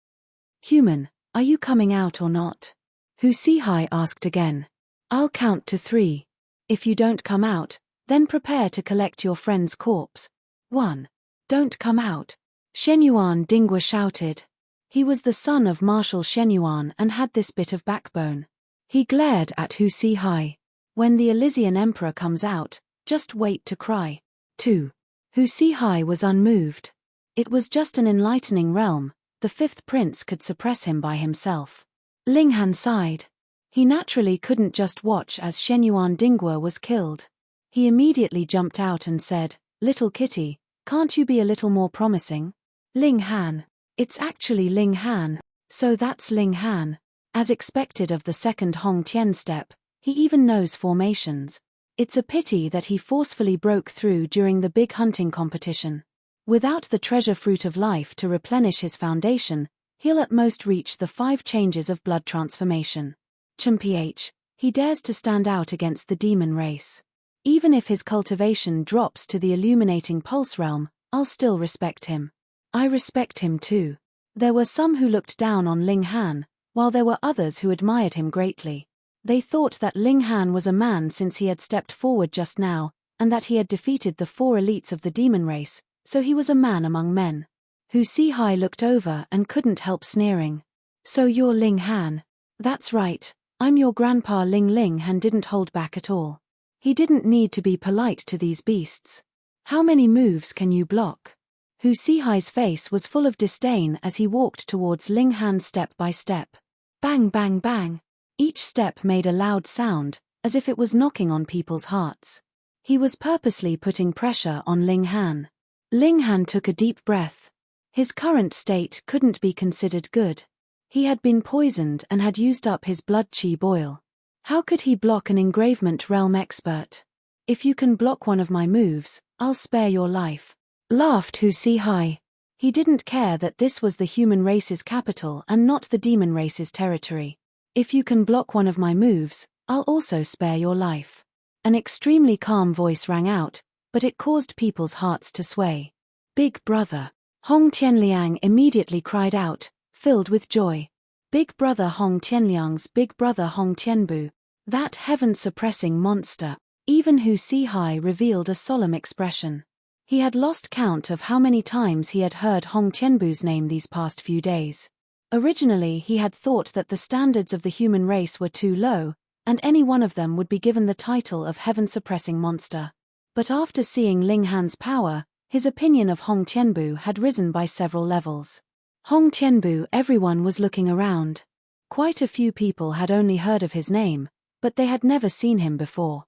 Human, are you coming out or not? Hu Sihai asked again. I'll count to 3. If you don't come out, then prepare to collect your friend's corpse. 1. Don't come out. Shenyuan Dingguo shouted. He was the son of Marshal Shenyuan and had this bit of backbone. He glared at Hu Sihai. When the Elysian Emperor comes out, just wait to cry. 2. Hu Sihai was unmoved. It was just an enlightening realm, the 5th prince could suppress him by himself. Ling Han sighed. He naturally couldn't just watch as Shenyuan Dingguo was killed. He immediately jumped out and said, "Little kitty, can't you be a little more promising?" Ling Han. It's actually Ling Han. So that's Ling Han. As expected of the second Hong Tian step, he even knows formations. It's a pity that he forcefully broke through during the big hunting competition. Without the treasure fruit of life to replenish his foundation, he'll at most reach the 5 changes of blood transformation. Ch. He dares to stand out against the demon race. Even if his cultivation drops to the illuminating pulse realm, I'll still respect him. I respect him too. There were some who looked down on Ling Han, while there were others who admired him greatly. They thought that Ling Han was a man since he had stepped forward just now, and that he had defeated the 4 elites of the demon race, so he was a man among men. Hu Sihai looked over and couldn't help sneering. "So you're Ling Han?" "That's right, I'm your grandpa." Ling Han didn't hold back at all. He didn't need to be polite to these beasts. "How many moves can you block?" Hu Sihai's face was full of disdain as he walked towards Ling Han step by step. Bang bang bang. Each step made a loud sound, as if it was knocking on people's hearts. He was purposely putting pressure on Ling Han. Ling Han took a deep breath. His current state couldn't be considered good. He had been poisoned and had used up his blood chi boil. How could he block an engravement realm expert? "If you can block one of my moves, I'll spare your life," laughed Hu Sihai. He didn't care that this was the human race's capital and not the demon race's territory. "If you can block one of my moves, I'll also spare your life." An extremely calm voice rang out, but it caused people's hearts to sway. "Big brother!" Hong Tianliang immediately cried out, filled with joy. Big brother Hong Tianliang's big brother Hong Tianbu, that heaven-suppressing monster. Even Hu Sihai revealed a solemn expression. He had lost count of how many times he had heard Hong Tianbu's name these past few days. Originally he had thought that the standards of the human race were too low, and any one of them would be given the title of heaven-suppressing monster. But after seeing Ling Han's power, his opinion of Hong Tianbu had risen by several levels. Hong Tianbu, everyone was looking around. Quite a few people had only heard of his name, but they had never seen him before.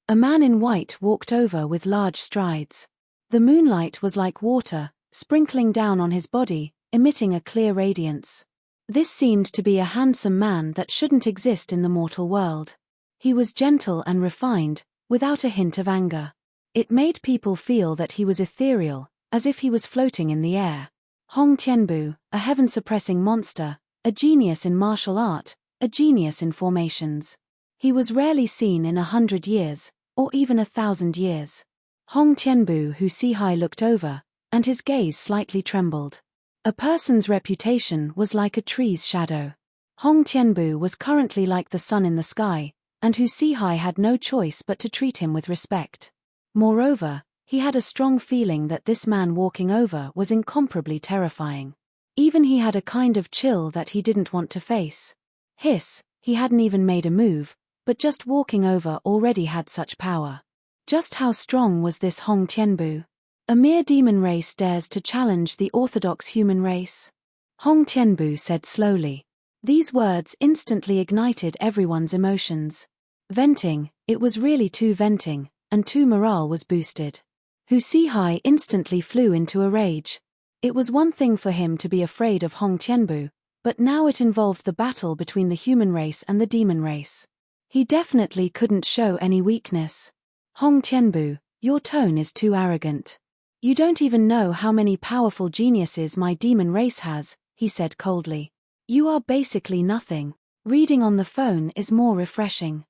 A man in white walked over with large strides. The moonlight was like water, sprinkling down on his body, emitting a clear radiance. This seemed to be a handsome man that shouldn't exist in the mortal world. He was gentle and refined, without a hint of anger. It made people feel that he was ethereal, as if he was floating in the air. Hong Tianbu, a heaven-suppressing monster, a genius in martial art, a genius in formations. He was rarely seen in 100 years, or even 1,000 years. Hong Tianbu, Hu Sihai looked over, and his gaze slightly trembled. A person's reputation was like a tree's shadow. Hong Tianbu was currently like the sun in the sky, and Hu Sihai had no choice but to treat him with respect. Moreover, he had a strong feeling that this man walking over was incomparably terrifying. Even he had a kind of chill that he didn't want to face. Hiss, he hadn't even made a move, but just walking over already had such power. Just how strong was this Hong Tianbu? A mere demon race dares to challenge the orthodox human race? Hong Tianbu said slowly. These words instantly ignited everyone's emotions. Venting, it was really too venting, and too morale was boosted. Hu Sihai instantly flew into a rage. It was one thing for him to be afraid of Hong Tianbu, but now it involved the battle between the human race and the demon race. He definitely couldn't show any weakness. Hong Tianbu, your tone is too arrogant. You don't even know how many powerful geniuses my demon race has, he said coldly. You are basically nothing. Reading on the phone is more refreshing.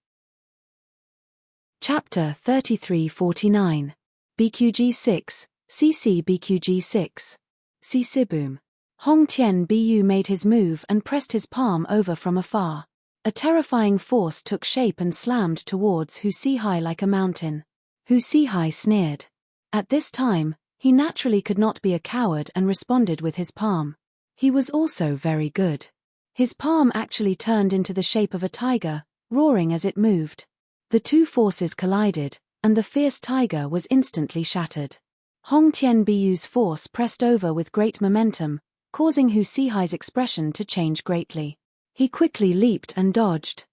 Chapter 3349. BQG6, CC BQG6. Boom. Hong Tianbu made his move and pressed his palm over from afar. A terrifying force took shape and slammed towards Hu Sihai like a mountain. Hu Sihai sneered. At this time, he naturally could not be a coward and responded with his palm. He was also very good. His palm actually turned into the shape of a tiger, roaring as it moved. The two forces collided, and the fierce tiger was instantly shattered. Hong Tianbu's force pressed over with great momentum, causing Hu Sihai's expression to change greatly. He quickly leaped and dodged.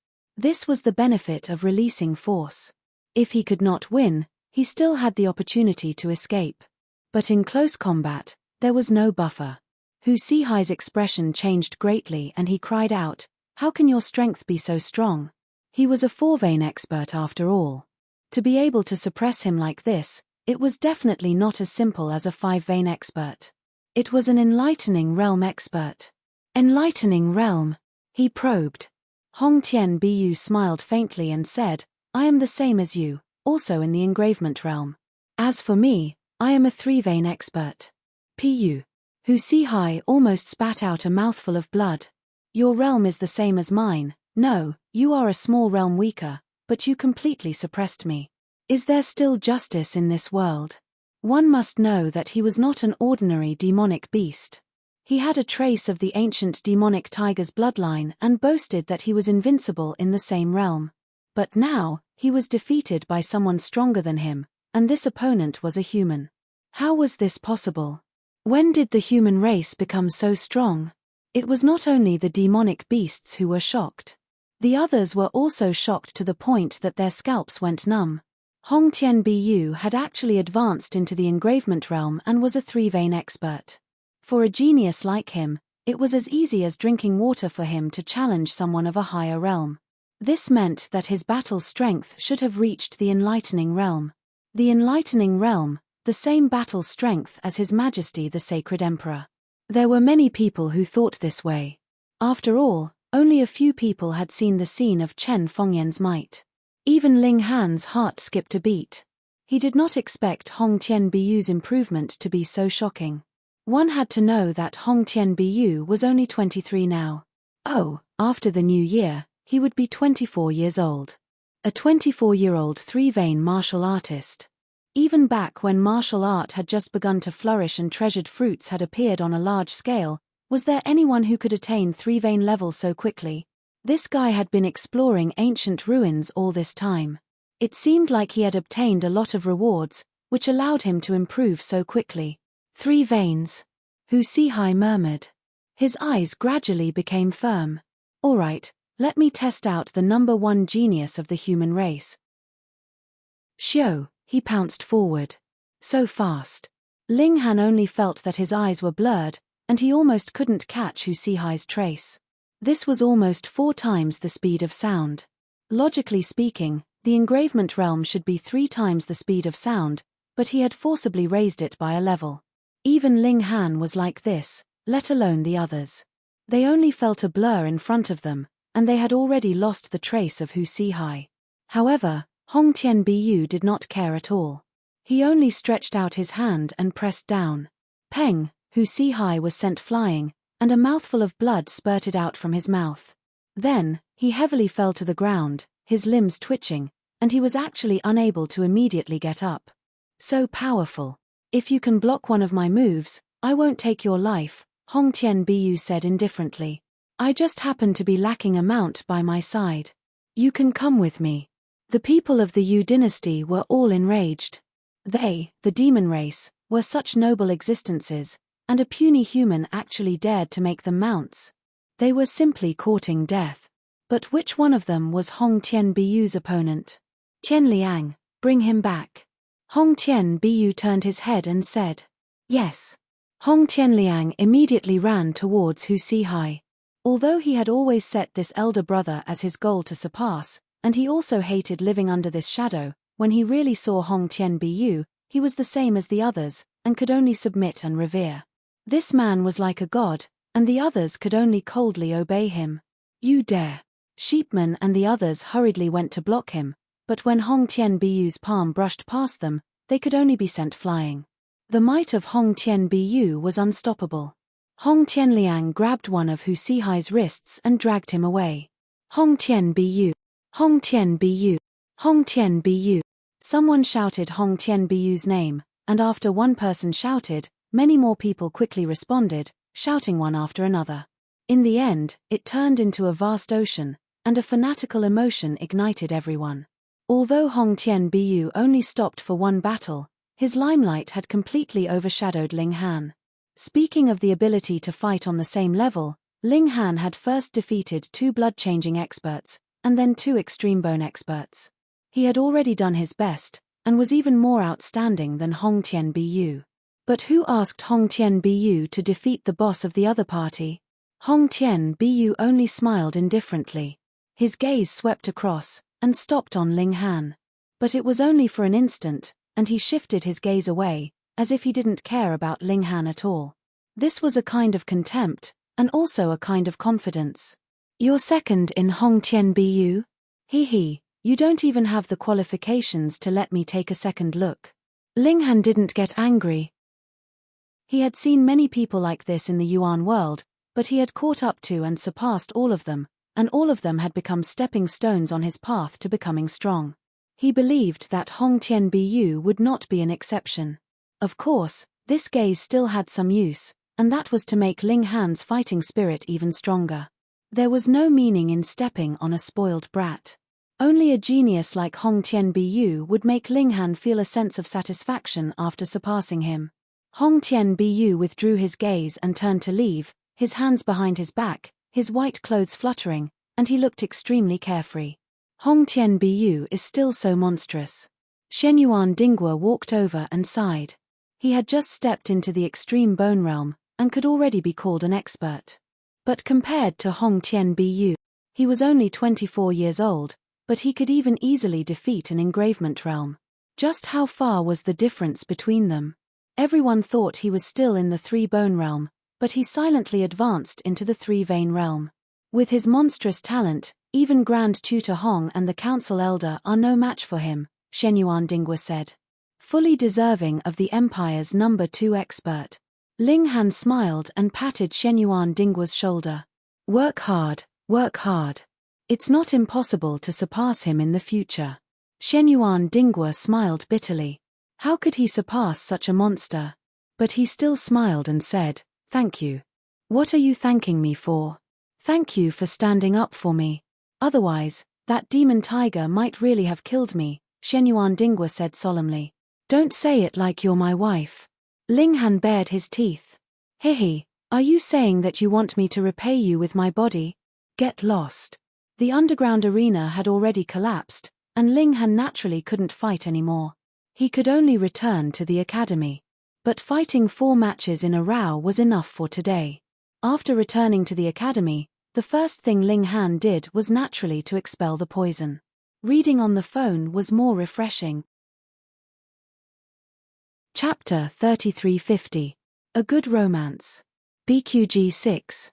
This was the benefit of releasing force. If he could not win, he still had the opportunity to escape. But in close combat, there was no buffer. Hu Sihai's expression changed greatly and he cried out, "How can your strength be so strong?" He was a 4-vein expert after all. To be able to suppress him like this, it was definitely not as simple as a 5-vein expert. It was an enlightening realm expert. Enlightening realm? He probed. Hong Tian Bu smiled faintly and said, "I am the same as you, also in the engravement realm. As for me, I am a 3-vein expert." Pu. Hu Sihai almost spat out a mouthful of blood. "Your realm is the same as mine. No, you are a small realm weaker, but you completely suppressed me. Is there still justice in this world?" One must know that he was not an ordinary demonic beast. He had a trace of the ancient demonic tiger's bloodline and boasted that he was invincible in the same realm. But now, he was defeated by someone stronger than him, and this opponent was a human. How was this possible? When did the human race become so strong? It was not only the demonic beasts who were shocked. The others were also shocked to the point that their scalps went numb. Hong Tian Bu had actually advanced into the engravement realm and was a 3-vein expert. For a genius like him, it was as easy as drinking water for him to challenge someone of a higher realm. This meant that his battle strength should have reached the enlightening realm. The enlightening realm, the same battle strength as His Majesty the Sacred Emperor. There were many people who thought this way. After all, only a few people had seen the scene of Chen Fengyan's might. Even Ling Han's heart skipped a beat. He did not expect Hong Tian Bu's improvement to be so shocking. One had to know that Hong Tian Bu was only 23 now. Oh, after the new year, he would be 24 years old. A 24-year-old 3-vein martial artist. Even back when martial art had just begun to flourish and treasured fruits had appeared on a large scale, was there anyone who could attain 3-vein level so quickly? This guy had been exploring ancient ruins all this time. It seemed like he had obtained a lot of rewards, which allowed him to improve so quickly. 3 veins. Hu Sihai murmured. His eyes gradually became firm. All right, let me test out the number 1 genius of the human race. Xiao, he pounced forward. So fast. Ling Han only felt that his eyes were blurred, and he almost couldn't catch Hu Sihai's trace. This was almost 4 times the speed of sound. Logically speaking, the engravement realm should be 3 times the speed of sound, but he had forcibly raised it by a level. Even Ling Han was like this, let alone the others. They only felt a blur in front of them, and they had already lost the trace of Hu Sihai. However, Hong Tian Bu did not care at all. He only stretched out his hand and pressed down. Peng, Hu Sihai was sent flying, and a mouthful of blood spurted out from his mouth. Then, he heavily fell to the ground, his limbs twitching, and he was actually unable to immediately get up. So powerful. If you can block one of my moves, I won't take your life, Hong Tian Bu said indifferently. I just happen to be lacking a mount by my side. You can come with me. The people of the Yu dynasty were all enraged. They, the demon race, were such noble existences, and a puny human actually dared to make them mounts. They were simply courting death. But which one of them was Hong Tian Bu's opponent? Tian Liang, bring him back. Hong Tian Bu turned his head and said, "Yes." Hong Tian Liang immediately ran towards Hu Sihai. Although he had always set this elder brother as his goal to surpass, and he also hated living under this shadow, when he really saw Hong Tian Bu, he was the same as the others, and could only submit and revere. This man was like a god, and the others could only coldly obey him. You dare. Sheepman and the others hurriedly went to block him, but when Hong Tian Bu's palm brushed past them, they could only be sent flying. The might of Hong Tian Bu was unstoppable. Hong Tian Liang grabbed one of Hu Sihai's wrists and dragged him away. Hong Tian Bu! Hong Tian Bu! Hong Tian Bu! Someone shouted Hong Tian Bu's name, and after one person shouted, many more people quickly responded, shouting one after another. In the end, it turned into a vast ocean, and a fanatical emotion ignited everyone. Although Hong Tian Bu only stopped for one battle, his limelight had completely overshadowed Ling Han. Speaking of the ability to fight on the same level, Ling Han had first defeated 2 blood-changing experts, and then 2 extreme bone experts. He had already done his best, and was even more outstanding than Hong Tian-Bu. But who asked Hong Tian-Bu to defeat the boss of the other party? Hong Tian-Bu only smiled indifferently. His gaze swept across, and stopped on Ling Han. But it was only for an instant, and he shifted his gaze away, as if he didn't care about Ling Han at all. This was a kind of contempt, and also a kind of confidence. You're second in Hong Tian-Bu? He, you don't even have the qualifications to let me take a second look. Ling Han didn't get angry. He had seen many people like this in the Yuan world, but he had caught up to and surpassed all of them, and all of them had become stepping stones on his path to becoming strong. He believed that Hong Tian-Bu would not be an exception. Of course, this gaze still had some use, and that was to make Ling Han's fighting spirit even stronger. There was no meaning in stepping on a spoiled brat. Only a genius like Hong Tian-Bu would make Ling Han feel a sense of satisfaction after surpassing him. Hong Tian-Bu withdrew his gaze and turned to leave, his hands behind his back, his white clothes fluttering, and he looked extremely carefree. Hong Tian-Bu is still so monstrous. Shenyuan Dingguo walked over and sighed. He had just stepped into the extreme bone realm, and could already be called an expert. But compared to Hong Tian-Bu, he was only 24 years old, but he could even easily defeat an engravement realm. Just how far was the difference between them? Everyone thought he was still in the 3-bone realm, but he silently advanced into the 3-vein realm. With his monstrous talent, even Grand Tutor Hong and the Council Elder are no match for him, Shenyuan Dingguo said. Fully deserving of the Empire's number 2 expert. Ling Han smiled and patted Shenyuan Dingguo's shoulder. Work hard, work hard. It's not impossible to surpass him in the future. Shenyuan Dingguo smiled bitterly. How could he surpass such a monster? But he still smiled and said, "Thank you." "What are you thanking me for?" "Thank you for standing up for me. Otherwise, that demon tiger might really have killed me," Shenyuan Dingguo said solemnly. "Don't say it like you're my wife." Ling Han bared his teeth. "Hehe, are you saying that you want me to repay you with my body? Get lost." The underground arena had already collapsed, and Ling Han naturally couldn't fight anymore. He could only return to the academy. But fighting 4 matches in a row was enough for today. After returning to the academy, the first thing Ling Han did was naturally to expel the poison. Reading on the phone was more refreshing. Chapter 3350. A Good Romance. BQG 6.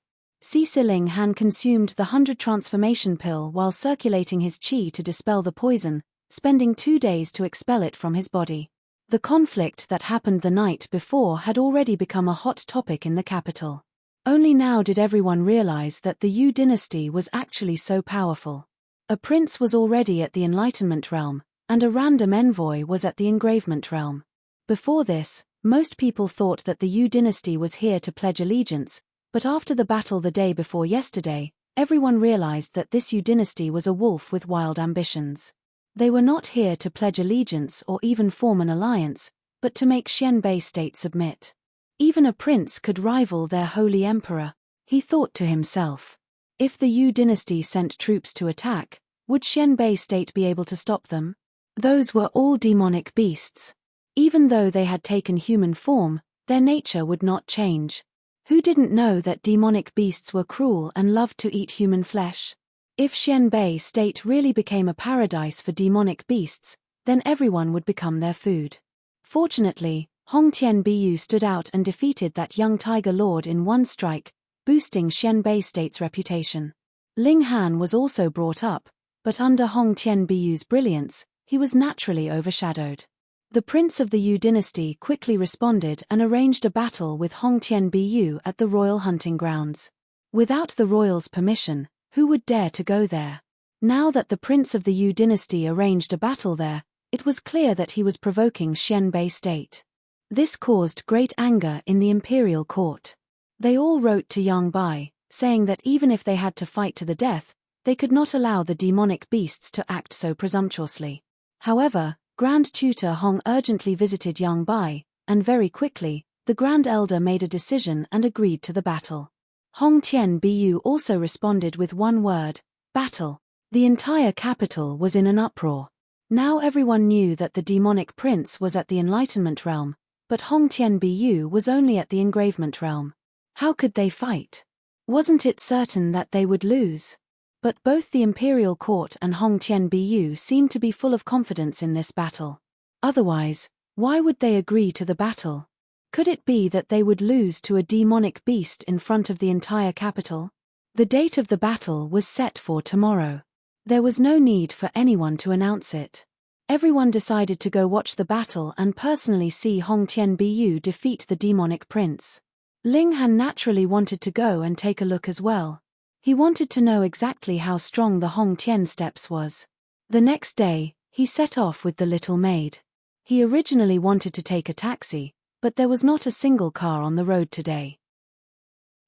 Ling Han consumed the 100 transformation pill while circulating his qi to dispel the poison, spending 2 days to expel it from his body. The conflict that happened the night before had already become a hot topic in the capital. Only now did everyone realize that the Yu dynasty was actually so powerful. A prince was already at the Enlightenment realm, and a random envoy was at the Engravement realm. Before this, most people thought that the Yu dynasty was here to pledge allegiance, but after the battle the day before yesterday, everyone realized that this Yu dynasty was a wolf with wild ambitions. They were not here to pledge allegiance or even form an alliance, but to make Xianbei state submit. Even a prince could rival their holy emperor, he thought to himself. If the Yu dynasty sent troops to attack, would Xianbei state be able to stop them? Those were all demonic beasts. Even though they had taken human form, their nature would not change. Who didn't know that demonic beasts were cruel and loved to eat human flesh? If Xianbei state really became a paradise for demonic beasts, then everyone would become their food. Fortunately, Hong Tian-Bu stood out and defeated that young tiger lord in one strike, boosting Xianbei state's reputation. Ling Han was also brought up, but under Hong Tian-Bu's brilliance, he was naturally overshadowed. The prince of the Yu dynasty quickly responded and arranged a battle with Hong Tian-Bu at the royal hunting grounds. Without the royals' permission, who would dare to go there? Now that the prince of the Yu dynasty arranged a battle there, it was clear that he was provoking Xianbei state. This caused great anger in the imperial court. They all wrote to Yang Bai, saying that even if they had to fight to the death, they could not allow the demonic beasts to act so presumptuously. However, Grand Tutor Hong urgently visited Yang Bai, and very quickly, the Grand Elder made a decision and agreed to the battle. Hong Tian-Bu also responded with one word, battle. The entire capital was in an uproar. Now everyone knew that the demonic prince was at the enlightenment realm, but Hong Tianbiyu was only at the engravement realm. How could they fight? Wasn't it certain that they would lose? But both the imperial court and Hong Tianbiyu seemed to be full of confidence in this battle. Otherwise, why would they agree to the battle? Could it be that they would lose to a demonic beast in front of the entire capital? The date of the battle was set for tomorrow. There was no need for anyone to announce it. Everyone decided to go watch the battle and personally see Hong Tianbiyu defeat the demonic prince. Ling Han naturally wanted to go and take a look as well. He wanted to know exactly how strong the Hong Tian steps was. The next day, he set off with the little maid. He originally wanted to take a taxi, but there was not a single car on the road today.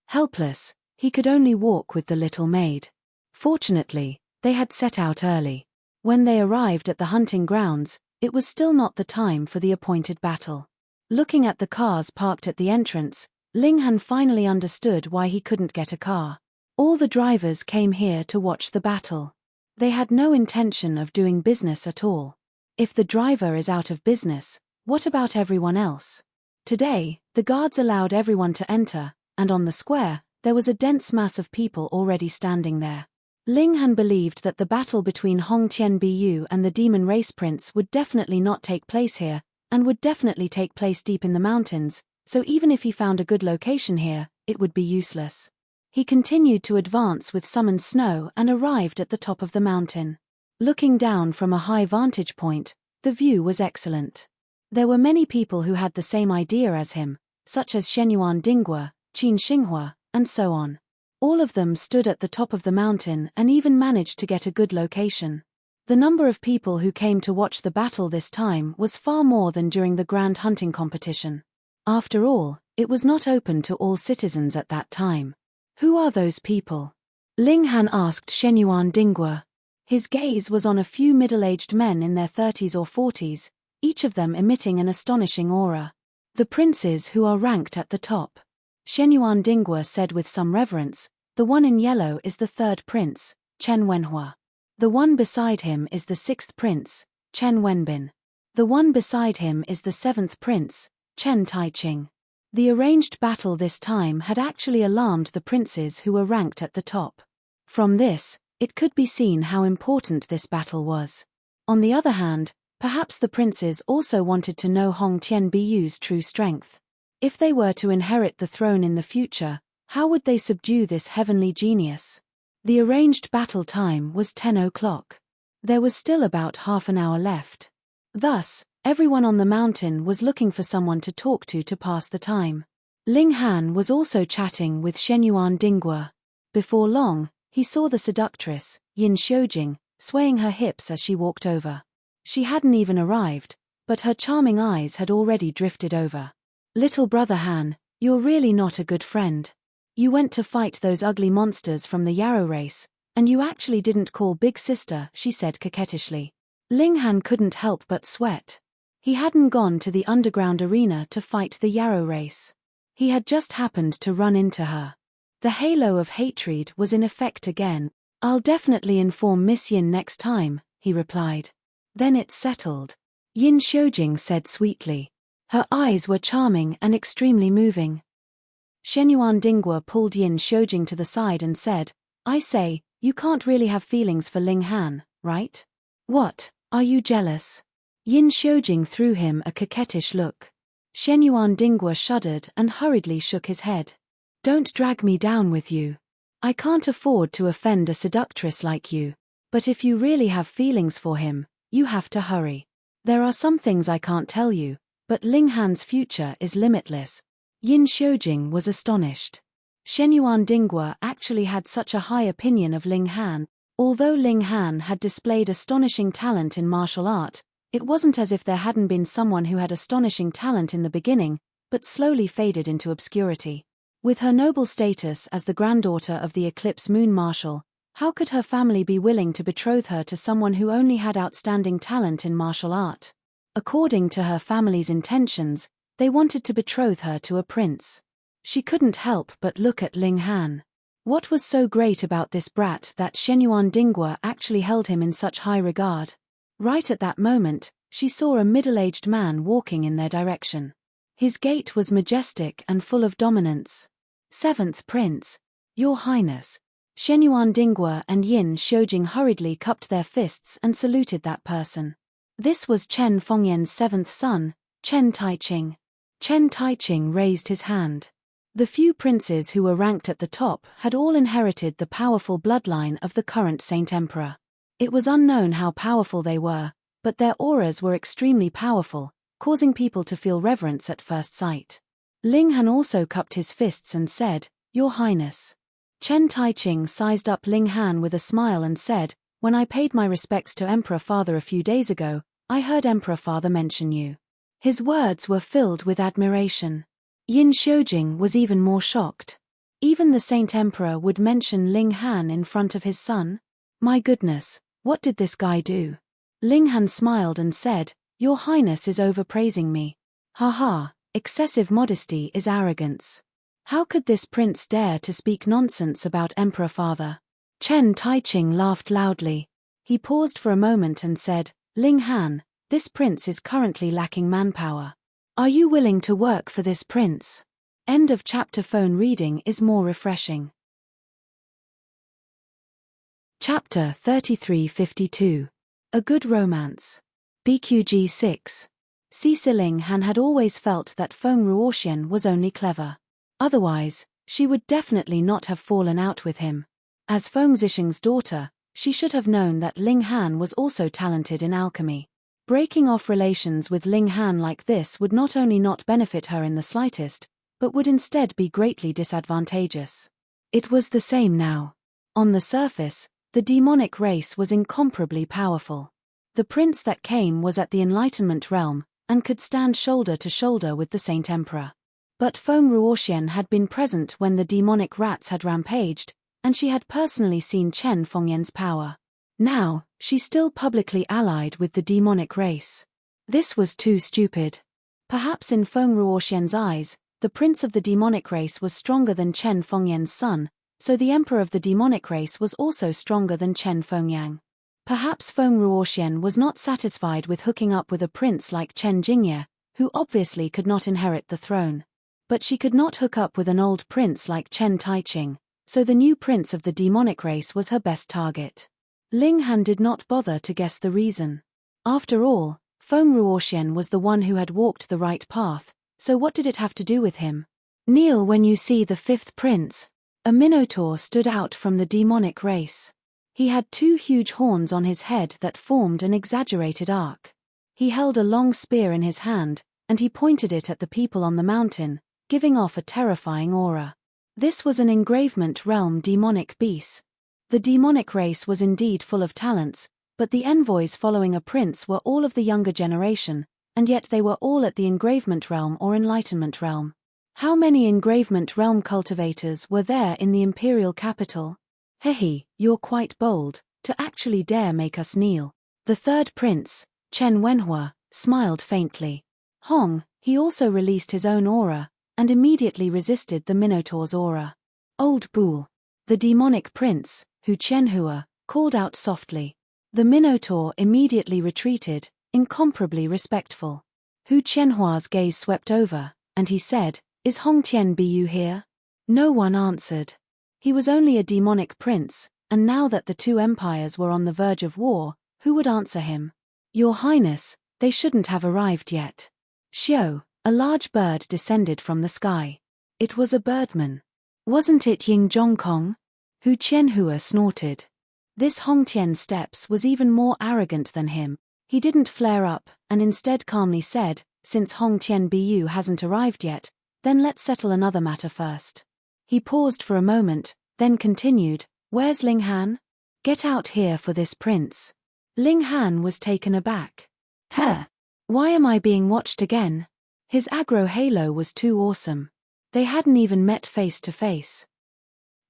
Helpless, he could only walk with the little maid. Fortunately, they had set out early. When they arrived at the hunting grounds, it was still not the time for the appointed battle. Looking at the cars parked at the entrance, Ling Han finally understood why he couldn't get a car. All the drivers came here to watch the battle. They had no intention of doing business at all. If the driver is out of business, what about everyone else? Today, the guards allowed everyone to enter, and on the square, there was a dense mass of people already standing there. Ling Han believed that the battle between Hong Tianbiyu and the demon race prince would definitely not take place here, and would definitely take place deep in the mountains, so even if he found a good location here, it would be useless. He continued to advance with summoned snow and arrived at the top of the mountain. Looking down from a high vantage point, the view was excellent. There were many people who had the same idea as him, such as Shenyuan Dinghua, Qin Xinghua, and so on. All of them stood at the top of the mountain and even managed to get a good location. The number of people who came to watch the battle this time was far more than during the grand hunting competition. After all, it was not open to all citizens at that time. Who are those people? Ling Han asked Shenyuan Dinghua. His gaze was on a few middle-aged men in their 30s or 40s, each of them emitting an astonishing aura. The princes who are ranked at the top. Shenyuan Dinghua said with some reverence, the one in yellow is the third prince, Chen Wenhua. The one beside him is the sixth prince, Chen Wenbin. The one beside him is the seventh prince, Chen Taiqing. The arranged battle this time had actually alarmed the princes who were ranked at the top. From this, it could be seen how important this battle was. On the other hand, perhaps the princes also wanted to know Hong Tianbiyu's true strength. If they were to inherit the throne in the future, how would they subdue this heavenly genius? The arranged battle time was 10 o'clock. There was still about half an hour left. Thus, everyone on the mountain was looking for someone to talk to pass the time. Ling Han was also chatting with Shenyuan Dinghua. Before long, he saw the seductress, Yin Xiujing, swaying her hips as she walked over. She hadn't even arrived, but her charming eyes had already drifted over. Little brother Han, you're really not a good friend. You went to fight those ugly monsters from the Yarrow race, and you actually didn't call big sister, she said coquettishly. Ling Han couldn't help but sweat. He hadn't gone to the underground arena to fight the Yarrow race. He had just happened to run into her. The halo of hatred was in effect again. I'll definitely inform Miss Yin next time, he replied. Then it's settled. Yin Xiujing said sweetly. Her eyes were charming and extremely moving. Shenyuan Dinghua pulled Yin Xiujing to the side and said, I say, you can't really have feelings for Ling Han, right? What, are you jealous? Yin Xiujing threw him a coquettish look. Shenyuan Dinghua shuddered and hurriedly shook his head. Don't drag me down with you. I can't afford to offend a seductress like you, but if you really have feelings for him, you have to hurry. There are some things I can't tell you, but Ling Han's future is limitless. Yin Xiujing was astonished. Shenyuan Dinghua actually had such a high opinion of Ling Han. Although Ling Han had displayed astonishing talent in martial art, it wasn't as if there hadn't been someone who had astonishing talent in the beginning, but slowly faded into obscurity. With her noble status as the granddaughter of the Eclipse Moon Marshal, how could her family be willing to betroth her to someone who only had outstanding talent in martial art? According to her family's intentions, they wanted to betroth her to a prince. She couldn't help but look at Ling Han. What was so great about this brat that Shenyuan Dingwa actually held him in such high regard? Right at that moment, she saw a middle-aged man walking in their direction. His gait was majestic and full of dominance. Seventh Prince, Your Highness. Shenyuan Dingwa and Yin Shoujing hurriedly cupped their fists and saluted that person. This was Chen Fengyan's seventh son, Chen Taiqing. Chen Taiqing raised his hand. The few princes who were ranked at the top had all inherited the powerful bloodline of the current Saint Emperor. It was unknown how powerful they were, but their auras were extremely powerful, causing people to feel reverence at first sight. Ling Han also cupped his fists and said, Your Highness. Chen Taiqing sized up Ling Han with a smile and said, When I paid my respects to Emperor Father a few days ago, I heard Emperor Father mention you. His words were filled with admiration. Yin Shoujing was even more shocked. Even the Saint Emperor would mention Ling Han in front of his son? My goodness, what did this guy do? Ling Han smiled and said, Your Highness is overpraising me. Haha, excessive modesty is arrogance. How could this prince dare to speak nonsense about Emperor Father? Chen Taiqing laughed loudly. He paused for a moment and said, Ling Han, this prince is currently lacking manpower. Are you willing to work for this prince? End of chapter. Phone reading is more refreshing. Chapter 3352. A Good Romance. BQG 6. Ling Han had always felt that Feng Ruoxian was only clever. Otherwise, she would definitely not have fallen out with him. As Feng Zixing's daughter, she should have known that Ling Han was also talented in alchemy. Breaking off relations with Ling Han like this would not only not benefit her in the slightest, but would instead be greatly disadvantageous. It was the same now. On the surface, the demonic race was incomparably powerful. The prince that came was at the Enlightenment realm, and could stand shoulder to shoulder with the Saint Emperor. But Feng Ruoxian had been present when the demonic rats had rampaged, and she had personally seen Chen Fengyan's power. Now, she still publicly allied with the demonic race. This was too stupid. Perhaps in Feng Ruoxian's eyes, the prince of the demonic race was stronger than Chen Fengyan's son, so the emperor of the demonic race was also stronger than Chen Fengyang. Perhaps Feng Ruoxian was not satisfied with hooking up with a prince like Chen Jingye, who obviously could not inherit the throne. But she could not hook up with an old prince like Chen Taiqing, so the new prince of the demonic race was her best target. Ling Han did not bother to guess the reason. After all, Feng Ruoxian was the one who had walked the right path, so what did it have to do with him? Kneel when you see the fifth prince. A minotaur stood out from the demonic race. He had two huge horns on his head that formed an exaggerated arc. He held a long spear in his hand, and he pointed it at the people on the mountain, giving off a terrifying aura. This was an engravement realm demonic beast. The demonic race was indeed full of talents, but the envoys following a prince were all of the younger generation, and yet they were all at the engravement realm or enlightenment realm. How many engravement realm cultivators were there in the imperial capital? Hehe, you're quite bold, to actually dare make us kneel. The third prince, Chen Wenhua, smiled faintly. Hong, he also released his own aura, and immediately resisted the Minotaur's aura. Old Bull. The demonic prince, Hu Chenhua, called out softly. The Minotaur immediately retreated, incomparably respectful. Hu Chenhua's gaze swept over, and he said, Is Hong Tian Bu here? No one answered. He was only a demonic prince, and now that the two empires were on the verge of war, who would answer him? Your Highness, they shouldn't have arrived yet. Xiao, a large bird descended from the sky. It was a birdman. Wasn't it Ying Zhongkong? Hu Qianhua snorted. This Hong Tian steps was even more arrogant than him. He didn't flare up, and instead calmly said, Since Hong Tian Bu hasn't arrived yet, then let's settle another matter first. He paused for a moment, then continued, Where's Ling Han? Get out here for this prince. Ling Han was taken aback. Why am I being watched again? His aggro halo was too awesome. They hadn't even met face to face.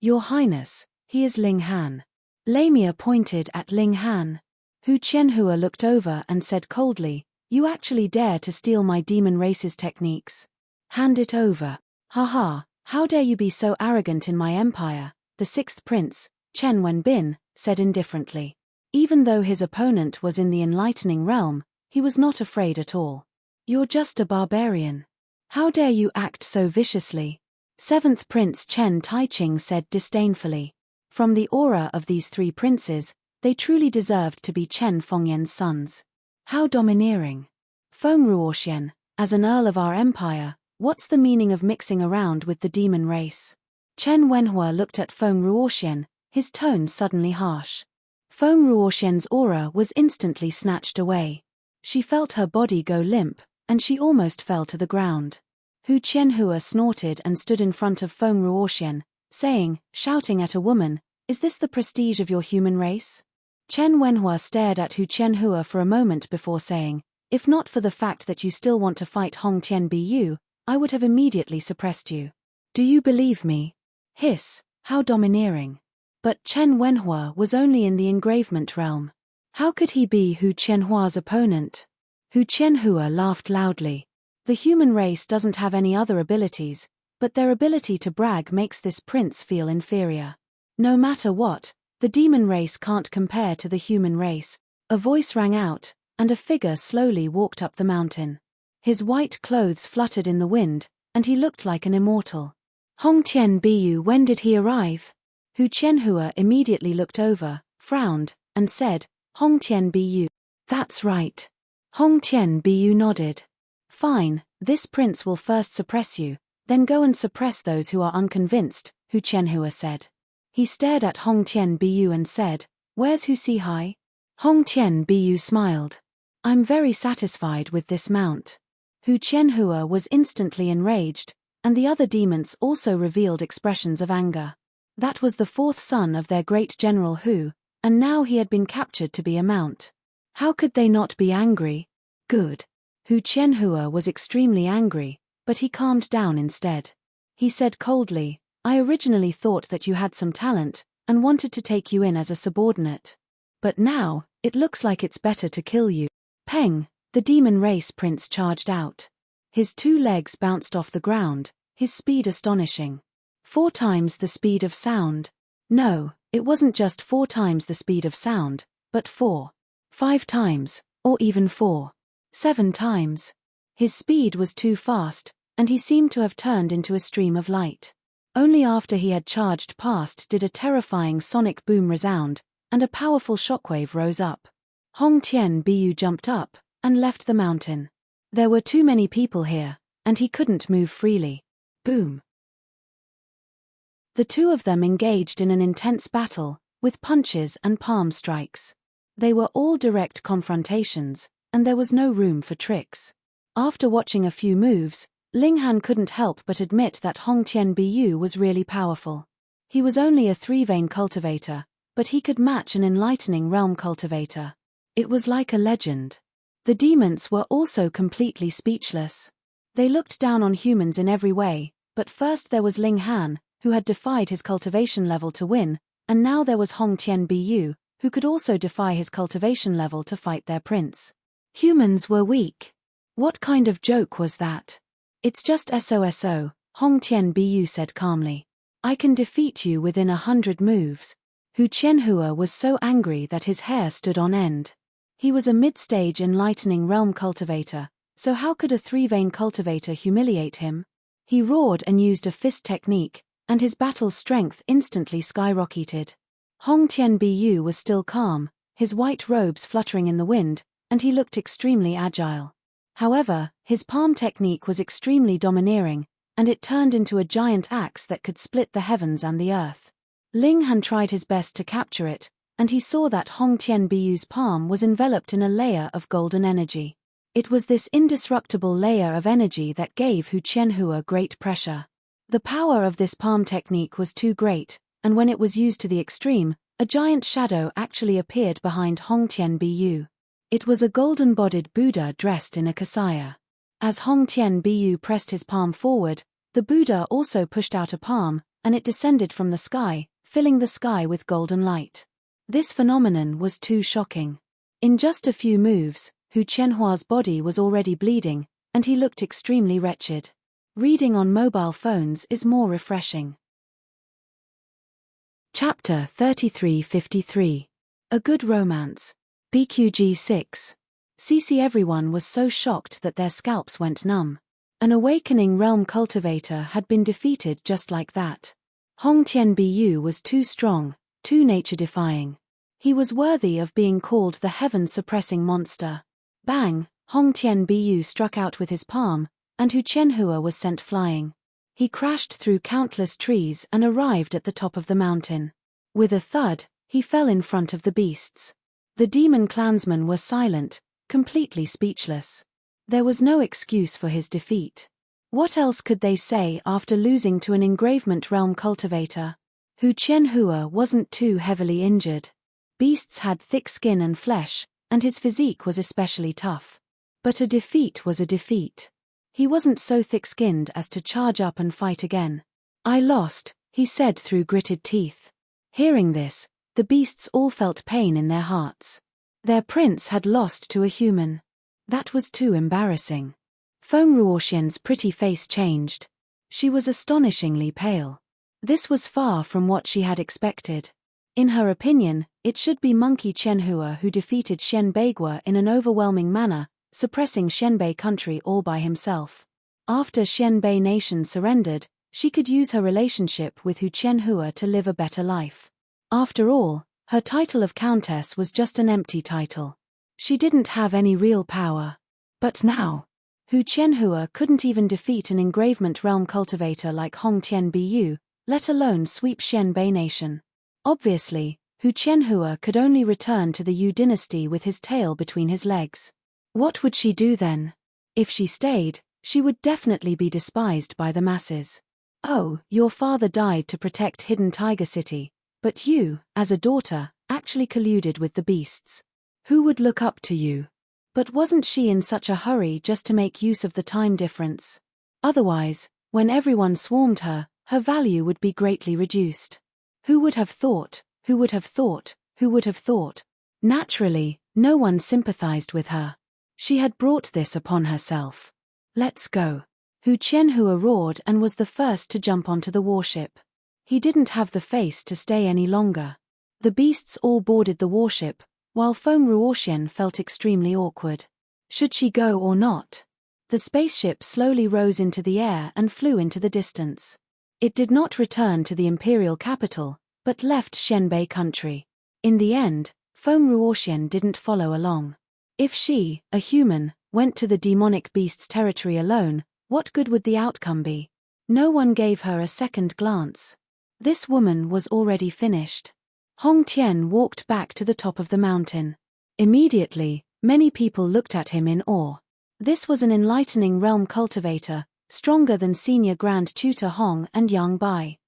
Your Highness, he is Ling Han. Lamia pointed at Ling Han. Hu Qianhua looked over and said coldly, You actually dare to steal my demon race's techniques? Hand it over. Haha, how dare you be so arrogant in my empire? the sixth prince, Chen Wenbin, said indifferently. Even though his opponent was in the enlightening realm, he was not afraid at all. You're just a barbarian. How dare you act so viciously? Seventh Prince Chen Taiqing said disdainfully. From the aura of these three princes, they truly deserved to be Chen Fengyan's sons. How domineering. Feng Ruoxian, as an earl of our empire, what's the meaning of mixing around with the demon race? Chen Wenhua looked at Feng Ruoxian, his tone suddenly harsh. Feng Ruoxian's aura was instantly snatched away. She felt her body go limp, and she almost fell to the ground. Hu Qianhua snorted and stood in front of Feng Ruoxian, shouting at a woman, "Is this the prestige of your human race?" Chen Wenhua stared at Hu Qianhua for a moment before saying, "If not for the fact that you still want to fight Hong Tianbu, I would have immediately suppressed you. Do you believe me?" Hiss, how domineering. But Chen Wenhua was only in the engravement realm. How could he be Hu Qianhua's opponent? Hu Qianhua laughed loudly. The human race doesn't have any other abilities, but their ability to brag makes this prince feel inferior. No matter what, the demon race can't compare to the human race. A voice rang out, and a figure slowly walked up the mountain. His white clothes fluttered in the wind, and he looked like an immortal. Hong Tianbu, when did he arrive? Hu Qianhua immediately looked over, frowned, and said, Hong Tianbu. That's right. Hong Tianbu nodded. Fine, this prince will first suppress you, then go and suppress those who are unconvinced, Hu Qianhua said. He stared at Hong Tianbu and said, Where's Hu Sihai? Hong Tianbu smiled. I'm very satisfied with this mount. Hu Qianhua was instantly enraged, and the other demons also revealed expressions of anger. That was the fourth son of their great general Hu, and now he had been captured to be a mount. How could they not be angry? Good. Hu Qianhua was extremely angry, but he calmed down instead. He said coldly, I originally thought that you had some talent, and wanted to take you in as a subordinate. But now, it looks like it's better to kill you. Peng, the demon race prince charged out. His 2 legs bounced off the ground, his speed astonishing. 4 times the speed of sound. No, it wasn't just 4 times the speed of sound, but 4. 5 times, or even 4. 7 times. His speed was too fast, and he seemed to have turned into a stream of light. Only after he had charged past did a terrifying sonic boom resound, and a powerful shockwave rose up. Hong Tianbu jumped up, and left the mountain. There were too many people here, and he couldn't move freely. Boom. The two of them engaged in an intense battle, with punches and palm strikes. They were all direct confrontations, and there was no room for tricks. After watching a few moves, Ling Han couldn't help but admit that Hong Tianbu was really powerful. He was only a 3-vein cultivator, but he could match an enlightening realm cultivator. It was like a legend. The demons were also completely speechless. They looked down on humans in every way, but first there was Ling Han, who had defied his cultivation level to win, and now there was Hong Tianbu, who could also defy his cultivation level to fight their prince. Humans were weak. What kind of joke was that? It's just SOSO, Hong Tianbu said calmly. I can defeat you within 100 moves. Hu Qianhua was so angry that his hair stood on end. He was a mid-stage enlightening realm cultivator, so how could a 3-vein cultivator humiliate him? He roared and used a fist technique, and his battle's strength instantly skyrocketed. Hong Tianbu was still calm, his white robes fluttering in the wind, and he looked extremely agile. However, his palm technique was extremely domineering, and it turned into a giant axe that could split the heavens and the earth. Ling Han tried his best to capture it, and he saw that Hong Tianbu's palm was enveloped in a layer of golden energy. It was this indestructible layer of energy that gave Hu Qianhua great pressure. The power of this palm technique was too great, and when it was used to the extreme, a giant shadow actually appeared behind Hong Tianbu. It was a golden-bodied Buddha dressed in a kasaya. As Hong Tianbu pressed his palm forward, the Buddha also pushed out a palm, and it descended from the sky, filling the sky with golden light. This phenomenon was too shocking. In just a few moves, Hu Qianhua's body was already bleeding, and he looked extremely wretched. Reading on mobile phones is more refreshing. Chapter 3353. A Good Romance. BQG 6. CC. Everyone was so shocked that their scalps went numb. An awakening realm cultivator had been defeated just like that. Hong Tianbiyu was too strong, too nature-defying. He was worthy of being called the heaven-suppressing monster. Bang! Hong Tianbiyu struck out with his palm, and Hu Qianhua was sent flying. He crashed through countless trees and arrived at the top of the mountain. With a thud, he fell in front of the beasts. The demon clansmen were silent, completely speechless. There was no excuse for his defeat. What else could they say after losing to an engravement realm cultivator? Hu Qianhua wasn't too heavily injured. Beasts had thick skin and flesh, and his physique was especially tough. But a defeat was a defeat. He wasn't so thick-skinned as to charge up and fight again. "I lost," he said through gritted teeth. Hearing this, the beasts all felt pain in their hearts. Their prince had lost to a human. That was too embarrassing. Feng Ruoxian's pretty face changed. She was astonishingly pale. This was far from what she had expected. In her opinion, it should be Monkey Qianhua who defeated Shen Beigua in an overwhelming manner, suppressing Shenbei country all by himself. After Shenbei nation surrendered, she could use her relationship with Hu Qianhua to live a better life. After all, her title of countess was just an empty title. She didn't have any real power. But now, Hu Qianhua couldn't even defeat an engravement realm cultivator like Hong Tianbiyu, let alone sweep Shenbei nation. Obviously, Hu Qianhua could only return to the Yu dynasty with his tail between his legs. What would she do then? If she stayed, she would definitely be despised by the masses. "Oh, your father died to protect Hidden Tiger City, but you, as a daughter, actually colluded with the beasts. Who would look up to you?" But wasn't she in such a hurry just to make use of the time difference? Otherwise, when everyone swarmed her, her value would be greatly reduced. Who would have thought? Who would have thought? Who would have thought? Naturally, no one sympathized with her. She had brought this upon herself. "Let's go." Hu Qianhua roared and was the first to jump onto the warship. He didn't have the face to stay any longer. The beasts all boarded the warship, while Feng Ruoxian felt extremely awkward. Should she go or not? The spaceship slowly rose into the air and flew into the distance. It did not return to the imperial capital, but left Shenbei country. In the end, Feng Ruoxian didn't follow along. If she, a human, went to the demonic beast's territory alone, what good would the outcome be? No one gave her a second glance. This woman was already finished. Hong Tian walked back to the top of the mountain. Immediately, many people looked at him in awe. This was an enlightening realm cultivator, stronger than senior Grand Tutor Hong and Yang Bai.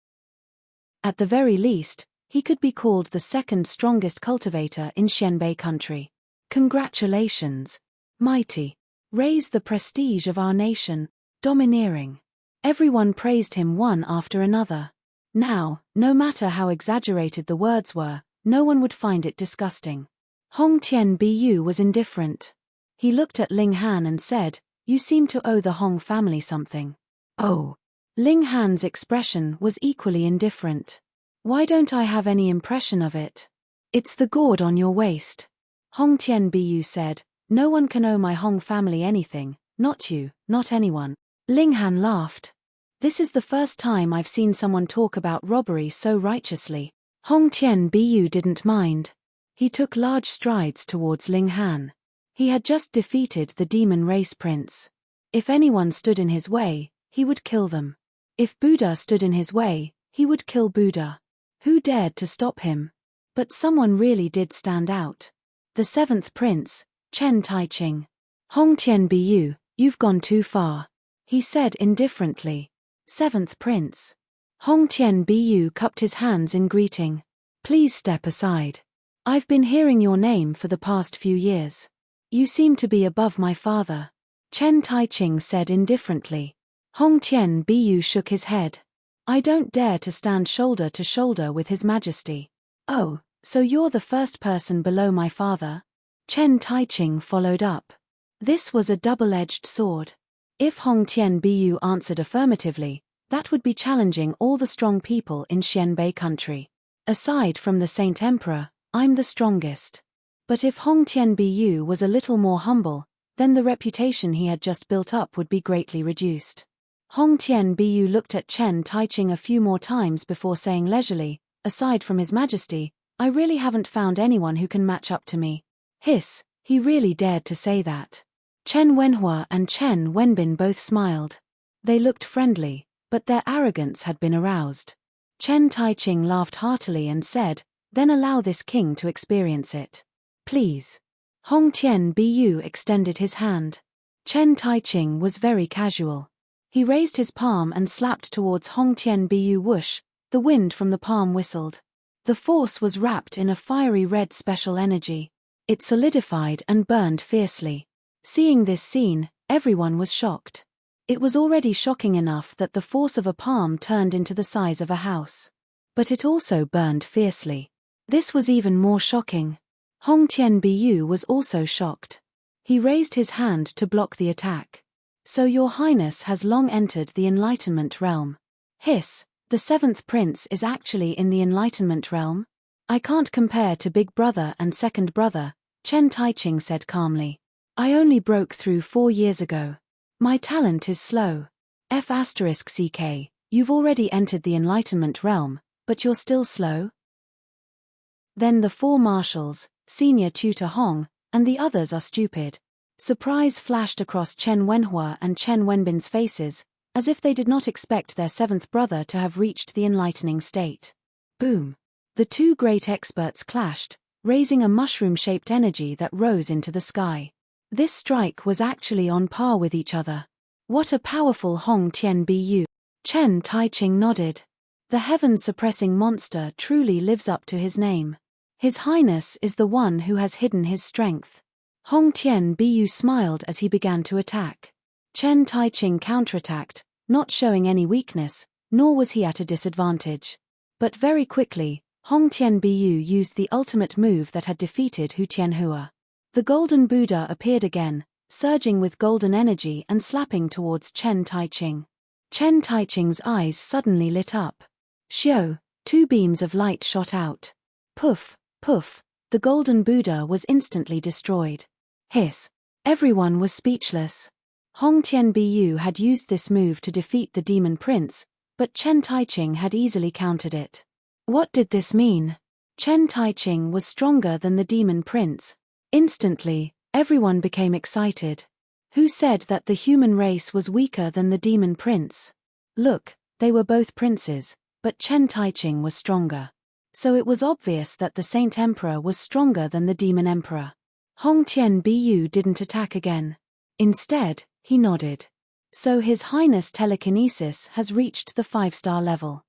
At the very least, he could be called the second strongest cultivator in Shenbei country. Congratulations, mighty. Raise the prestige of our nation, domineering. Everyone praised him one after another. Now, no matter how exaggerated the words were, no one would find it disgusting. Hong Tianbiyu was indifferent. He looked at Ling Han and said, "You seem to owe the Hong family something." "Oh." Ling Han's expression was equally indifferent. "Why don't I have any impression of it?" "It's the gourd on your waist." Hong Tianbiyu said, "No one can owe my Hong family anything, not you, not anyone." Ling Han laughed. "This is the first time I've seen someone talk about robbery so righteously." Hong Tianbiyu didn't mind. He took large strides towards Ling Han. He had just defeated the demon race prince. If anyone stood in his way, he would kill them. If Buddha stood in his way, he would kill Buddha. Who dared to stop him? But someone really did stand out. The seventh prince, Chen Taiqing. "Hong Tianbiyu, you've gone too far," he said indifferently. "Seventh prince." Hong Tianbiyu cupped his hands in greeting. "Please step aside. I've been hearing your name for the past few years. You seem to be above my father," Chen Taiqing said indifferently. Hong Tianbiyu shook his head. "I don't dare to stand shoulder to shoulder with His Majesty." "Oh, so you're the first person below my father?" Chen Taiqing followed up. This was a double-edged sword. If Hong Tianbiyu answered affirmatively, that would be challenging all the strong people in Shenbei country. Aside from the Saint Emperor, I'm the strongest. But if Hong Tianbiyu was a little more humble, then the reputation he had just built up would be greatly reduced. Hong Tianbiyu looked at Chen Taiqing a few more times before saying leisurely, aside from His Majesty, I really haven't found anyone who can match up to me. Hiss, he really dared to say that. Chen Wenhua and Chen Wenbin both smiled. They looked friendly, but their arrogance had been aroused. Chen Taiqing laughed heartily and said, then allow this king to experience it. Please. Hong Tianbiyu extended his hand. Chen Taiqing was very casual. He raised his palm and slapped towards Hong Tianbiyu. Whoosh, the wind from the palm whistled. The force was wrapped in a fiery red special energy. It solidified and burned fiercely. Seeing this scene, everyone was shocked. It was already shocking enough that the force of a palm turned into the size of a house. But it also burned fiercely. This was even more shocking. Hong Tianbiyu was also shocked. He raised his hand to block the attack. So your highness has long entered the enlightenment realm. Hiss, the seventh prince is actually in the enlightenment realm? I can't compare to big brother and second brother, Chen Taiqing said calmly. I only broke through 4 years ago. My talent is slow. F***ck, you've already entered the enlightenment realm, but you're still slow? Then the 4 marshals, senior tutor Hong, and the others are stupid. Surprise flashed across Chen Wenhua and Chen Wenbin's faces, as if they did not expect their 7th brother to have reached the enlightening state. Boom. The 2 great experts clashed, raising a mushroom-shaped energy that rose into the sky. This strike was actually on par with each other. What a powerful Hong Tianbiyu. Chen Taiqing nodded. The heaven-suppressing monster truly lives up to his name. His Highness is the one who has hidden his strength. Hong Tianbiyu smiled as he began to attack. Chen Taiqing counterattacked, not showing any weakness, nor was he at a disadvantage. But very quickly, Hong Tianbiyu used the ultimate move that had defeated Hu Tianhua. The golden Buddha appeared again, surging with golden energy and slapping towards Chen Taiqing. Chen Taiqing's eyes suddenly lit up. Xiao, 2 beams of light shot out. Poof, poof, the golden Buddha was instantly destroyed. Hiss. Everyone was speechless. Hong Tianbiyu had used this move to defeat the demon prince, but Chen Taiqing had easily countered it. What did this mean? Chen Taiqing was stronger than the demon prince. Instantly, everyone became excited. Who said that the human race was weaker than the demon prince? Look, they were both princes, but Chen Taiqing was stronger. So it was obvious that the Saint Emperor was stronger than the demon emperor. Hong Tianbiyu didn't attack again. Instead, he nodded. So His Highness telekinesis has reached the 5-star level.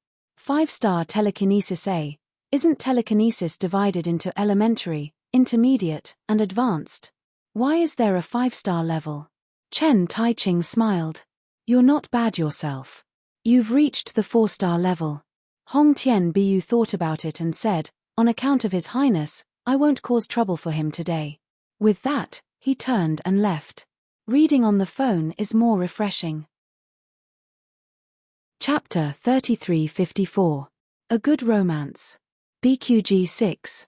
5-star telekinesis A. Isn't telekinesis divided into elementary, intermediate, and advanced? Why is there a 5-star level? Chen Taiqing smiled. You're not bad yourself. You've reached the 4-star level. Hong Tianbiyu thought about it and said, on account of His Highness, I won't cause trouble for him today. With that, he turned and left. Reading on the phone is more refreshing. Chapter 3354. A Good Romance. BQG 6.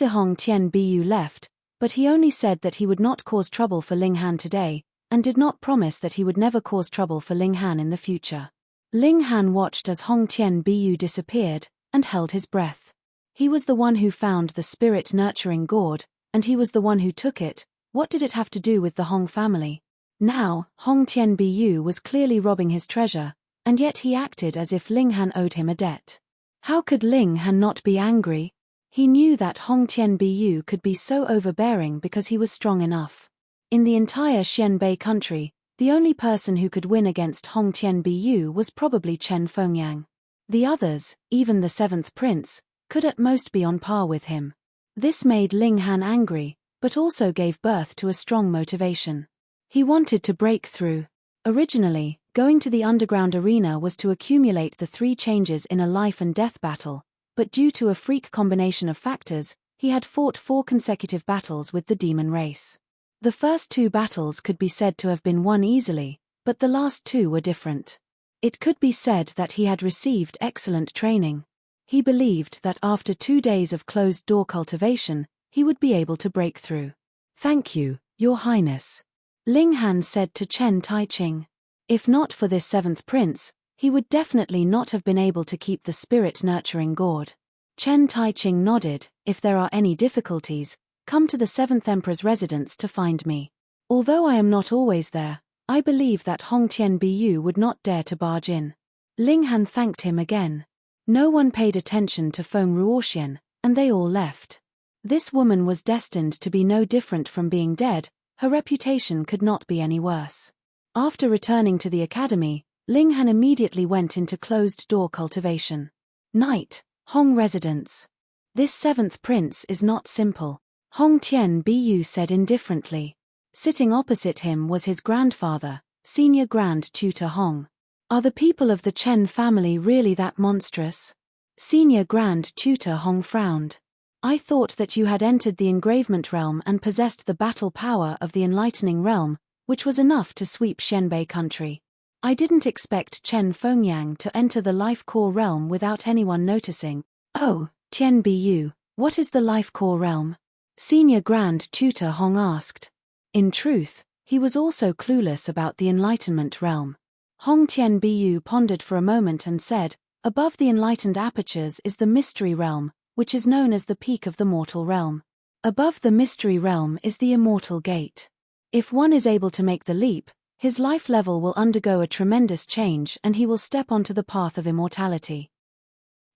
Hong Tianbiyu left, but he only said that he would not cause trouble for Ling Han today, and did not promise that he would never cause trouble for Ling Han in the future. Ling Han watched as Hong Tianbiyu disappeared, and held his breath. He was the one who found the spirit-nurturing gourd, and he was the one who took it. What did it have to do with the Hong family? Now, Hong Tianbiyu was clearly robbing his treasure, and yet he acted as if Ling Han owed him a debt. How could Ling Han not be angry? He knew that Hong Tianbiyu could be so overbearing because he was strong enough. In the entire Xianbei country, the only person who could win against Hong Tianbiyu was probably Chen Fengyang. The others, even the 7th prince, could at most be on par with him. This made Ling Han angry, but also gave birth to a strong motivation. He wanted to break through. Originally, going to the underground arena was to accumulate the 3 changes in a life and death battle, but due to a freak combination of factors, he had fought 4 consecutive battles with the demon race. The first 2 battles could be said to have been won easily, but the last 2 were different. It could be said that he had received excellent training. He believed that after 2 days of closed-door cultivation, he would be able to break through. "Thank you, Your Highness," Ling Han said to Chen Taiqing. If not for this 7th prince, he would definitely not have been able to keep the spirit-nurturing gourd. Chen Taiqing nodded. "If there are any difficulties, come to the 7th Emperor's residence to find me. Although I am not always there, I believe that Hong Tianbiyu would not dare to barge in." Ling Han thanked him again. No one paid attention to Feng Ruoxian, and they all left. This woman was destined to be no different from being dead. Her reputation could not be any worse. After returning to the academy, Ling Han immediately went into closed-door cultivation. Night, Hong residence. "This 7th prince is not simple," Hong Tianbiyu said indifferently. Sitting opposite him was his grandfather, senior grand tutor Hong. "Are the people of the Chen family really that monstrous?" Senior grand tutor Hong frowned. "I thought that you had entered the engravement realm and possessed the battle power of the enlightening realm, which was enough to sweep Shenbei country. I didn't expect Chen Fengyang to enter the life core realm without anyone noticing." "Oh, Tianbiyu, what is the life core realm?" Senior grand tutor Hong asked. In truth, he was also clueless about the enlightenment realm. Hong Tianbiyu pondered for a moment and said, "Above the enlightened apertures is the mystery realm, which is known as the peak of the mortal realm. Above the mystery realm is the immortal gate. If one is able to make the leap, his life level will undergo a tremendous change and he will step onto the path of immortality."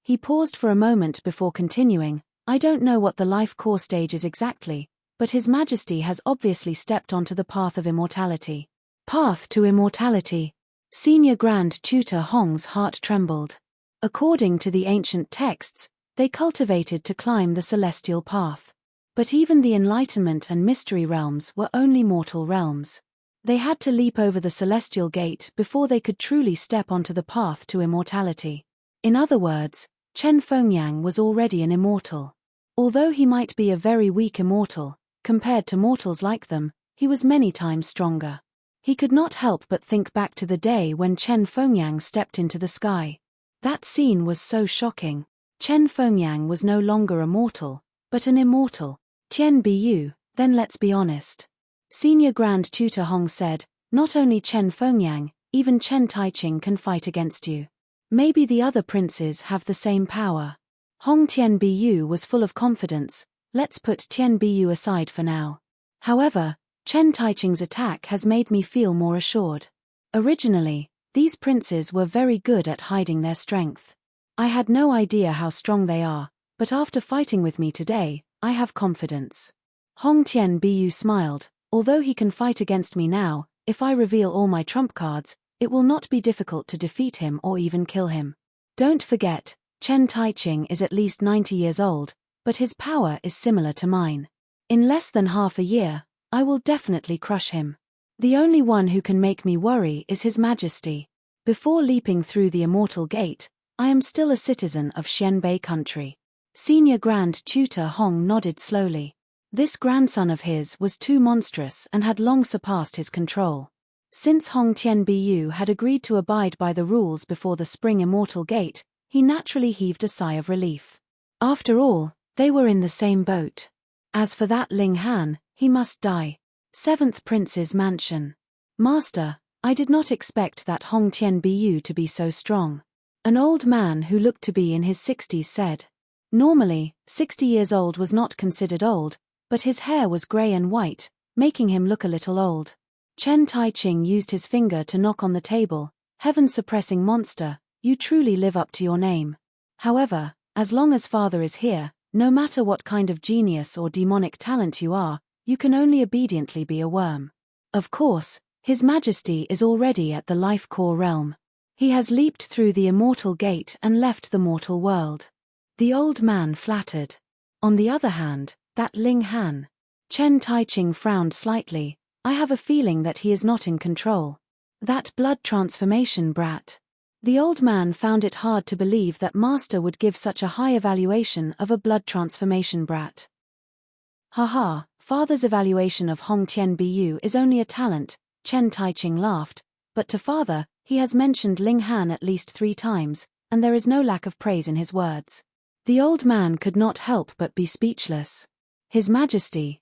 He paused for a moment before continuing, "I don't know what the life core stage is exactly, but His Majesty has obviously stepped onto the path of immortality." Path to immortality. Senior Grand Tutor Hong's heart trembled. According to the ancient texts, they cultivated to climb the celestial path. But even the enlightenment and mystery realms were only mortal realms. They had to leap over the celestial gate before they could truly step onto the path to immortality. In other words, Chen Fengyang was already an immortal. Although he might be a very weak immortal, compared to mortals like them, he was many times stronger. He could not help but think back to the day when Chen Fengyang stepped into the sky. That scene was so shocking. Chen Fengyang was no longer a mortal, but an immortal. "Tianbiyu, then let's be honest." Senior Grand Tutor Hong said, "Not only Chen Fengyang, even Chen Taiqing can fight against you. Maybe the other princes have the same power." Hong Tianbiyu was full of confidence. "Let's put Tianbiyu aside for now. However, Chen Taiqing's attack has made me feel more assured. Originally, these princes were very good at hiding their strength. I had no idea how strong they are, but after fighting with me today, I have confidence." Hong Tianbiyu smiled. "Although he can fight against me now, if I reveal all my trump cards, it will not be difficult to defeat him or even kill him. Don't forget, Chen Taiqing is at least 90 years old, but his power is similar to mine. In less than half a year, I will definitely crush him. The only one who can make me worry is His Majesty. Before leaping through the immortal gate, I am still a citizen of Shenbei country." Senior Grand Tutor Hong nodded slowly. This grandson of his was too monstrous and had long surpassed his control. Since Hong Tianbiyu had agreed to abide by the rules before the spring immortal gate, he naturally heaved a sigh of relief. After all, they were in the same boat. As for that Ling Han, he must die. 7th Prince's Mansion. "Master, I did not expect that Hong Tianbiyu to be so strong," an old man who looked to be in his 60s said. Normally, 60 years old was not considered old, but his hair was grey and white, making him look a little old. Chen Taiqing used his finger to knock on the table. "Heaven-suppressing monster, you truly live up to your name. However, as long as father is here, no matter what kind of genius or demonic talent you are, you can only obediently be a worm. Of course, His Majesty is already at the life core realm. He has leaped through the immortal gate and left the mortal world." The old man flattered. On the other hand, that Ling Han. Chen Taiqing frowned slightly. "I have a feeling that he is not in control. That blood transformation brat." The old man found it hard to believe that Master would give such a high evaluation of a blood transformation brat. "Haha, father's evaluation of Hong Tianbiyu is only a talent," Chen Taiqing laughed, "but to father, he has mentioned Ling Han at least 3 times, and there is no lack of praise in his words. The old man could not help but be speechless. His Majesty,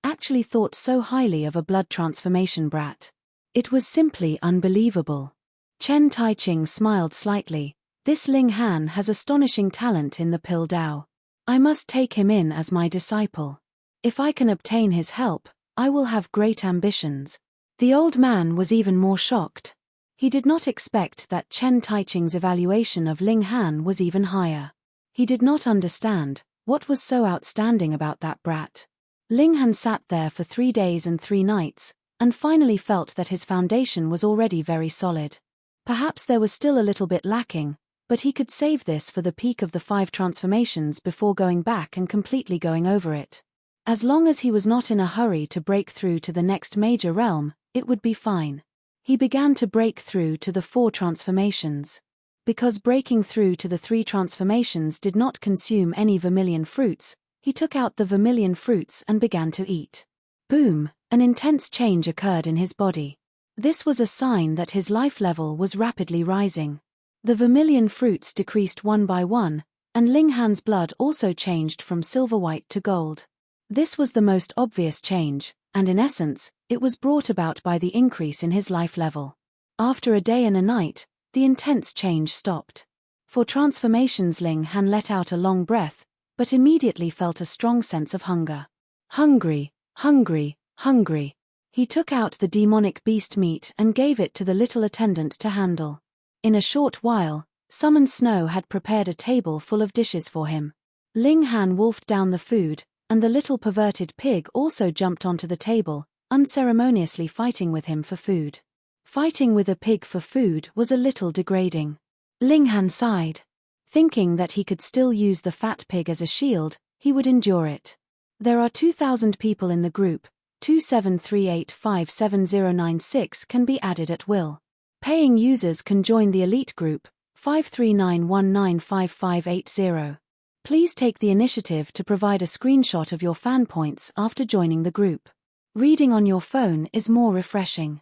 actually thought so highly of a blood transformation brat. It was simply unbelievable. Chen Taiching smiled slightly. This Ling Han has astonishing talent in the Pill Dao. I must take him in as my disciple. If I can obtain his help, I will have great ambitions. The old man was even more shocked. He did not expect that Chen Taiching's evaluation of Ling Han was even higher. He did not understand what was so outstanding about that brat. Ling Han sat there for 3 days and 3 nights, and finally felt that his foundation was already very solid. Perhaps there was still a little bit lacking, but he could save this for the peak of the 5 transformations before going back and completely going over it. As long as he was not in a hurry to break through to the next major realm, it would be fine. He began to break through to the 4 transformations. Because breaking through to the 3 transformations did not consume any vermilion fruits, he took out the vermilion fruits and began to eat. Boom! An intense change occurred in his body. This was a sign that his life level was rapidly rising. The vermilion fruits decreased one by one, and Ling Han's blood also changed from silver white to gold. This was the most obvious change, and in essence, it was brought about by the increase in his life level. After a day and a night, the intense change stopped. For transformations, Ling Han let out a long breath, but immediately felt a strong sense of hunger. Hungry, hungry, hungry. He took out the demonic beast meat and gave it to the little attendant to handle. In a short while, Summoned Snow had prepared a table full of dishes for him. Ling Han wolfed down the food, and the little perverted pig also jumped onto the table, unceremoniously fighting with him for food. Fighting with a pig for food was a little degrading. Ling Han sighed. Thinking that he could still use the fat pig as a shield, he would endure it. There are 2,000 people in the group. 2738579096 can be added at will. Paying users can join the elite group, 539195580. Please take the initiative to provide a screenshot of your fan points after joining the group. Reading on your phone is more refreshing.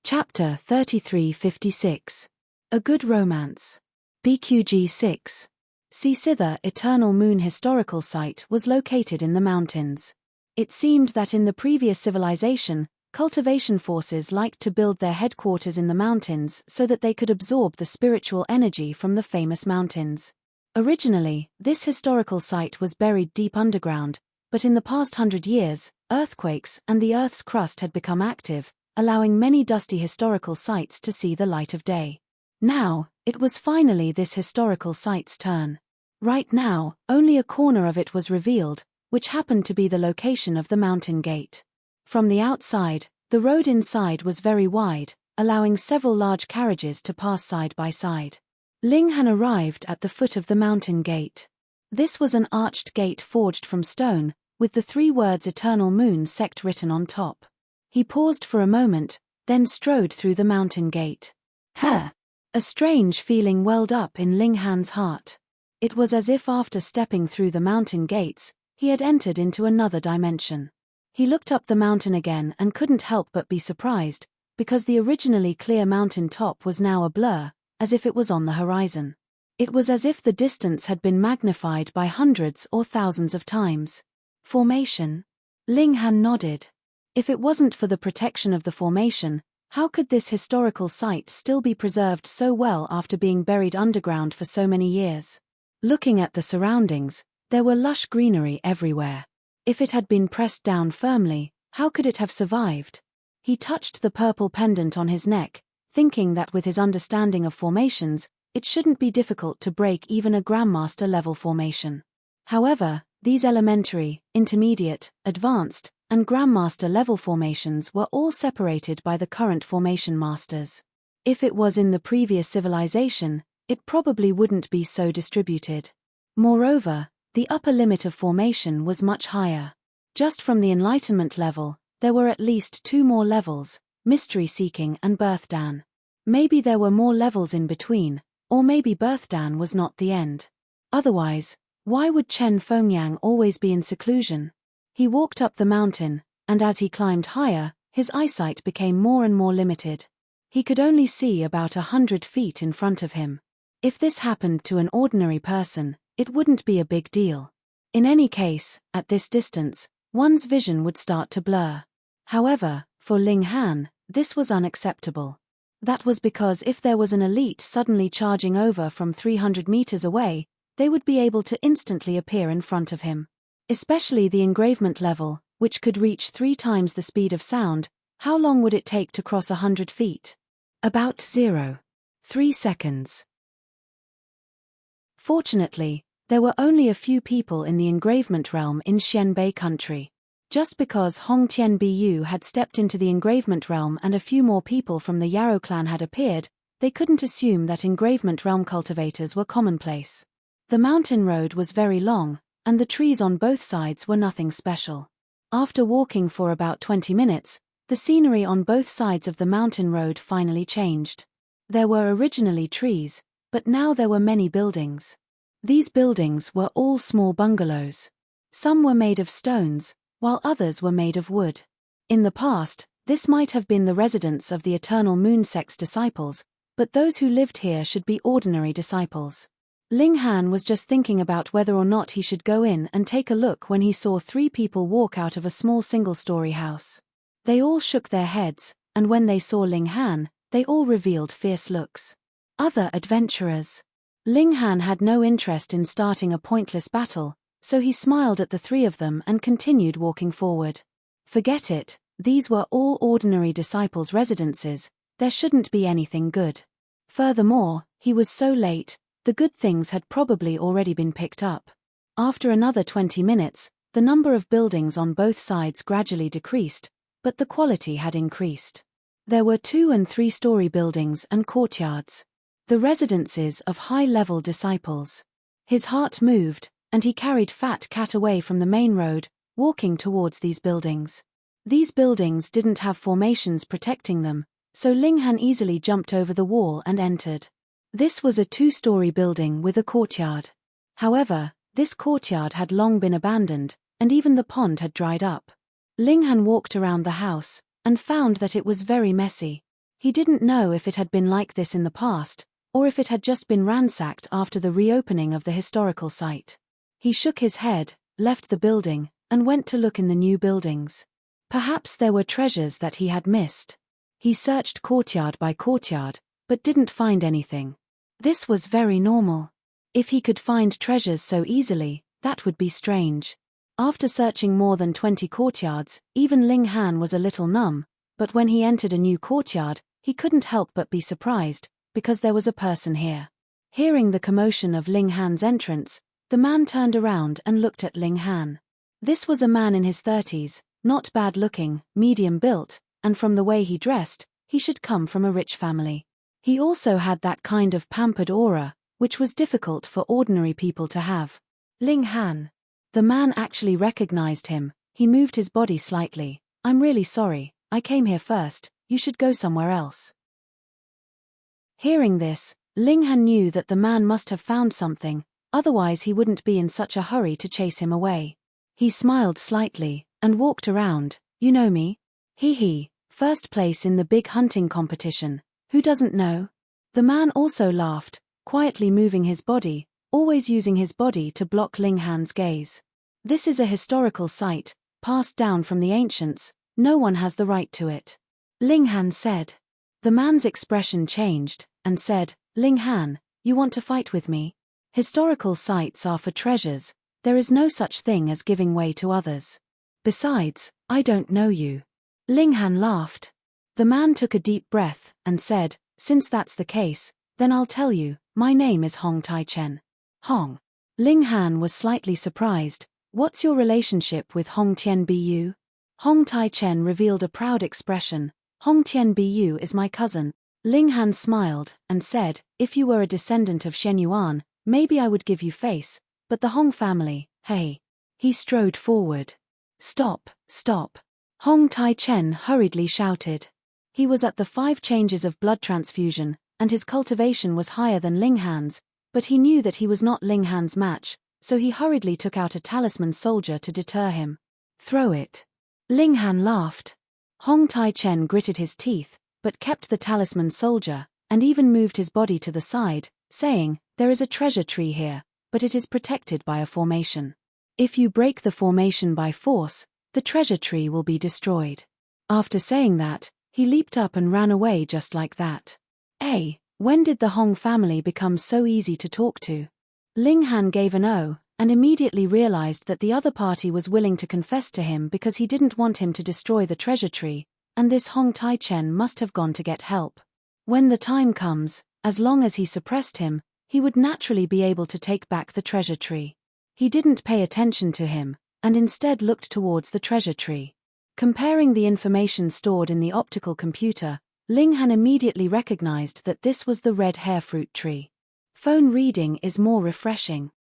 Chapter 3356. A Good Romance. BQG 6. Sitha Eternal Moon Historical Site was located in the mountains. It seemed that in the previous civilization, cultivation forces liked to build their headquarters in the mountains so that they could absorb the spiritual energy from the famous mountains. Originally, this historical site was buried deep underground, but in the past 100 years, earthquakes and the Earth's crust had become active, allowing many dusty historical sites to see the light of day. Now, it was finally this historical site's turn. Right now, only a corner of it was revealed, which happened to be the location of the mountain gate. From the outside, the road inside was very wide, allowing several large carriages to pass side by side. Ling Han arrived at the foot of the mountain gate. This was an arched gate forged from stone, with the 3 words Eternal Moon sect written on top. He paused for a moment, then strode through the mountain gate. A strange feeling welled up in Ling Han's heart. It was as if after stepping through the mountain gates, he had entered into another dimension. He looked up the mountain again and couldn't help but be surprised, because the originally clear mountain top was now a blur, as if it was on the horizon. It was as if the distance had been magnified by hundreds or thousands of times. Formation? Ling Han nodded. If it wasn't for the protection of the formation, how could this historical site still be preserved so well after being buried underground for so many years? Looking at the surroundings, there were lush greenery everywhere. If it had been pressed down firmly, how could it have survived? He touched the purple pendant on his neck, thinking that with his understanding of formations, it shouldn't be difficult to break even a Grandmaster level formation. However, these elementary, intermediate, advanced, and Grandmaster level formations were all separated by the current formation masters. If it was in the previous civilization, it probably wouldn't be so distributed. Moreover, the upper limit of formation was much higher. Just from the enlightenment level, there were at least 2 more levels, mystery seeking and birthdan. Maybe there were more levels in between, or maybe birthdan was not the end. Otherwise, why would Chen Fengyang always be in seclusion? He walked up the mountain, and as he climbed higher, his eyesight became more and more limited. He could only see about 100 feet in front of him. If this happened to an ordinary person, it wouldn't be a big deal. In any case, at this distance, one's vision would start to blur. However, for Ling Han, this was unacceptable. That was because if there was an elite suddenly charging over from 300 meters away, they would be able to instantly appear in front of him. Especially the engravement level, which could reach 3 times the speed of sound. How long would it take to cross 100 feet? About 0.3 seconds. Fortunately, there were only a few people in the engravement realm in Xianbei country. Just because Hong Tianbiyu had stepped into the engravement realm and a few more people from the Yarrow clan had appeared, they couldn't assume that engravement realm cultivators were commonplace. The mountain road was very long, and the trees on both sides were nothing special. After walking for about 20 minutes, the scenery on both sides of the mountain road finally changed. There were originally trees, but now there were many buildings. These buildings were all small bungalows. Some were made of stones, while others were made of wood. In the past, this might have been the residence of the Eternal Moon Sect's disciples, but those who lived here should be ordinary disciples. Ling Han was just thinking about whether or not he should go in and take a look when he saw 3 people walk out of a small single-story house. They all shook their heads, and when they saw Ling Han, they all revealed fierce looks. Other adventurers. Ling Han had no interest in starting a pointless battle, so he smiled at the 3 of them and continued walking forward. Forget it, these were all ordinary disciples' residences, there shouldn't be anything good. Furthermore, he was so late, the good things had probably already been picked up. After another 20 minutes, the number of buildings on both sides gradually decreased, but the quality had increased. There were 2- and 3-story buildings and courtyards. The residences of high-level disciples. His heart moved, and he carried Fat Cat away from the main road, walking towards these buildings. These buildings didn't have formations protecting them, so Ling Han easily jumped over the wall and entered. This was a 2-story building with a courtyard. However, this courtyard had long been abandoned, and even the pond had dried up. Ling Han walked around the house, and found that it was very messy. He didn't know if it had been like this in the past, or if it had just been ransacked after the reopening of the historical site. He shook his head, left the building, and went to look in the new buildings. Perhaps there were treasures that he had missed. He searched courtyard by courtyard, but didn't find anything. This was very normal. If he could find treasures so easily, that would be strange. After searching more than 20 courtyards, even Ling Han was a little numb, but when he entered a new courtyard, he couldn't help but be surprised, because there was a person here. Hearing the commotion of Ling Han's entrance, the man turned around and looked at Ling Han. This was a man in his 30s, not bad looking, medium built, and from the way he dressed, he should come from a rich family. He also had that kind of pampered aura, which was difficult for ordinary people to have. Ling Han. The man actually recognized him. He moved his body slightly. "I'm really sorry, I came here first, you should go somewhere else." Hearing this, Ling Han knew that the man must have found something, otherwise he wouldn't be in such a hurry to chase him away. He smiled slightly, and walked around. "You know me? Hee, first place in the big hunting competition, who doesn't know?" The man also laughed, quietly moving his body, always using his body to block Ling Han's gaze. This is a historical site, passed down from the ancients, no one has the right to it. Ling Han said. The man's expression changed, and said, "Ling Han, you want to fight with me? Historical sites are for treasures, there is no such thing as giving way to others. Besides, I don't know you." Ling Han laughed. The man took a deep breath, and said, "Since that's the case, then I'll tell you, my name is Hong Tai Chen." Hong. Ling Han was slightly surprised. "What's your relationship with Hong Tianbiyu?" Hong Tai Chen revealed a proud expression. "Hong Tianbiyu is my cousin." Ling Han smiled, and said, "If you were a descendant of Shen Yuan, maybe I would give you face, but the Hong family, hey." He strode forward. Stop. Hong Tai Chen hurriedly shouted. He was at the 5 changes of blood transfusion, and his cultivation was higher than Ling Han's, but he knew that he was not Ling Han's match, so he hurriedly took out a talisman soldier to deter him. "Throw it." Ling Han laughed. Hong Tai Chen gritted his teeth, but kept the talisman soldier, and even moved his body to the side, saying, "There is a treasure tree here, but it is protected by a formation. If you break the formation by force, the treasure tree will be destroyed." After saying that, he leaped up and ran away just like that. When did the Hong family become so easy to talk to? Ling Han gave an "oh," and immediately realized that the other party was willing to confess to him because he didn't want him to destroy the treasure tree, and this Hong Tai-chen must have gone to get help. When the time comes, as long as he suppressed him, he would naturally be able to take back the treasure tree. He didn't pay attention to him, and instead looked towards the treasure tree. Comparing the information stored in the optical computer, Ling Han immediately recognized that this was the red hair fruit tree. Phone reading is more refreshing.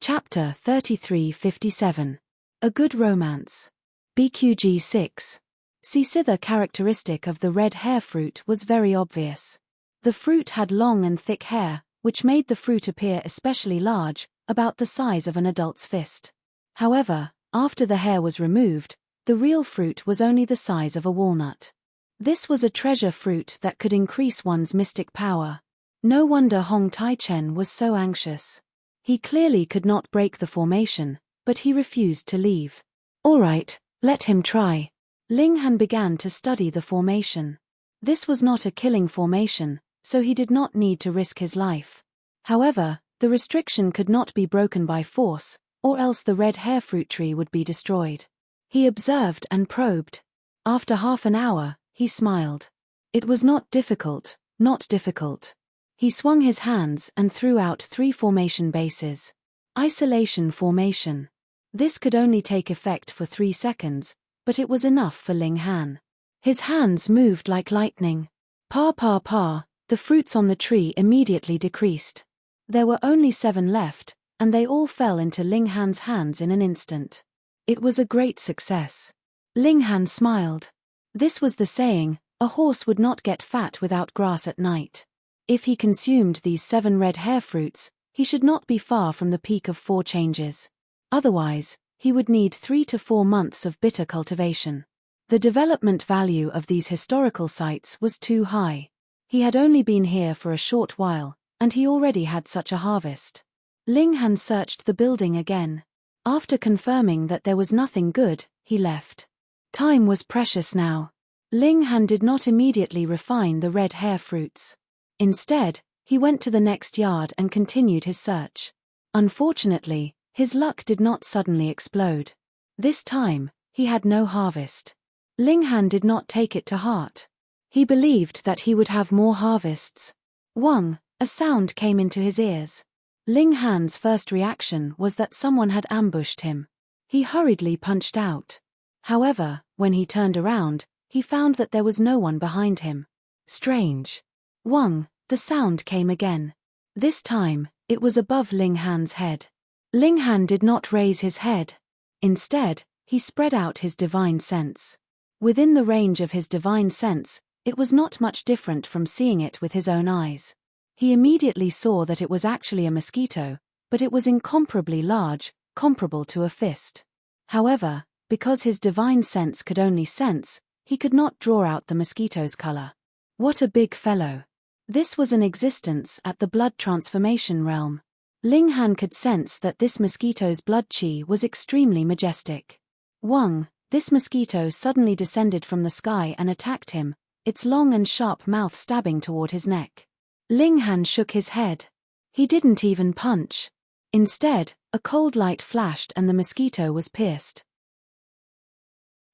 Chapter 3357. A Good Romance. BQG 6. The characteristic of the red hair fruit was very obvious. The fruit had long and thick hair, which made the fruit appear especially large, about the size of an adult's fist. However, after the hair was removed, the real fruit was only the size of a walnut. This was a treasure fruit that could increase one's mystic power. No wonder Hong Tai-chen was so anxious. He clearly could not break the formation, but he refused to leave. All right, let him try. Ling Han began to study the formation. This was not a killing formation, so he did not need to risk his life. However, the restriction could not be broken by force, or else the red hair fruit tree would be destroyed. He observed and probed. After half an hour, he smiled. It was not difficult, not difficult. He swung his hands and threw out 3 formation bases. Isolation formation. This could only take effect for 3 seconds, but it was enough for Ling Han. His hands moved like lightning. Pa pa pa, the fruits on the tree immediately decreased. There were only 7 left, and they all fell into Ling Han's hands in an instant. It was a great success. Ling Han smiled. This was the saying, a horse would not get fat without grass at night. If he consumed these 7 red hair fruits, he should not be far from the peak of 4 changes. Otherwise, he would need 3 to 4 months of bitter cultivation. The development value of these historical sites was too high. He had only been here for a short while, and he already had such a harvest. Ling Han searched the building again. After confirming that there was nothing good, he left. Time was precious now. Ling Han did not immediately refine the red hair fruits. Instead, he went to the next yard and continued his search. Unfortunately, his luck did not suddenly explode. This time, he had no harvest. Ling Han did not take it to heart. He believed that he would have more harvests. Wang, a sound came into his ears. Ling Han's first reaction was that someone had ambushed him. He hurriedly punched out. However, when he turned around, he found that there was no one behind him. Strange. Wang, the sound came again. This time, it was above Ling Han's head. Ling Han did not raise his head. Instead, he spread out his divine sense. Within the range of his divine sense, it was not much different from seeing it with his own eyes. He immediately saw that it was actually a mosquito, but it was incomparably large, comparable to a fist. However, because his divine sense could only sense, he could not draw out the mosquito's color. What a big fellow. This was an existence at the blood transformation realm. Ling Han could sense that this mosquito's blood chi was extremely majestic. Wang, this mosquito suddenly descended from the sky and attacked him, its long and sharp mouth stabbing toward his neck. Ling Han shook his head. He didn't even punch. Instead, a cold light flashed and the mosquito was pierced.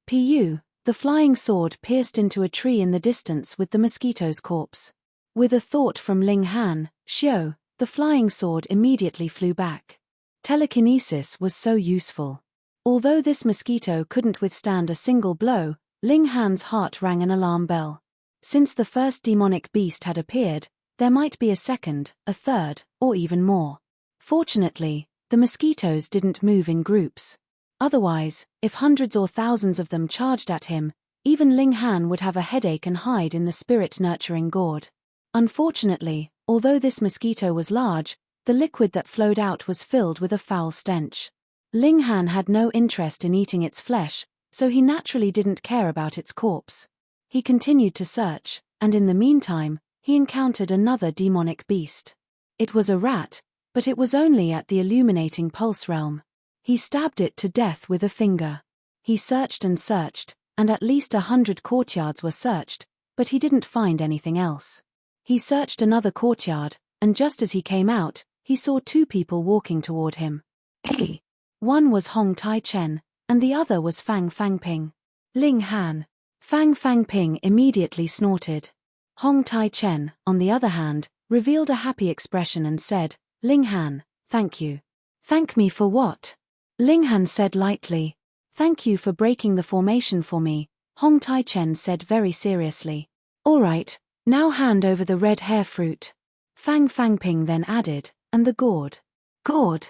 The flying sword pierced into a tree in the distance with the mosquito's corpse. With a thought from Ling Han, Xiao, the flying sword immediately flew back. Telekinesis was so useful. Although this mosquito couldn't withstand a single blow, Ling Han's heart rang an alarm bell. Since the first demonic beast had appeared, there might be a second, a third, or even more. Fortunately, the mosquitoes didn't move in groups. Otherwise, if hundreds or thousands of them charged at him, even Ling Han would have a headache and hide in the spirit-nurturing gourd. Unfortunately, although this mosquito was large, the liquid that flowed out was filled with a foul stench. Ling Han had no interest in eating its flesh, so he naturally didn't care about its corpse. He continued to search, and in the meantime, he encountered another demonic beast. It was a rat, but it was only at the illuminating pulse realm. He stabbed it to death with a finger. He searched, and at least 100 courtyards were searched, but he didn't find anything else. He searched another courtyard, and just as he came out, he saw two people walking toward him. One was Hong Tai Chen, and the other was Fang Fangping. Ling Han. Fang Fangping immediately snorted. Hong Tai Chen, on the other hand, revealed a happy expression and said, Ling Han, thank you. Thank me for what? Ling Han said lightly. Thank you for breaking the formation for me, Hong Tai Chen said very seriously. All right, now hand over the red hair fruit. Fang Fangping then added, and the gourd. Gourd?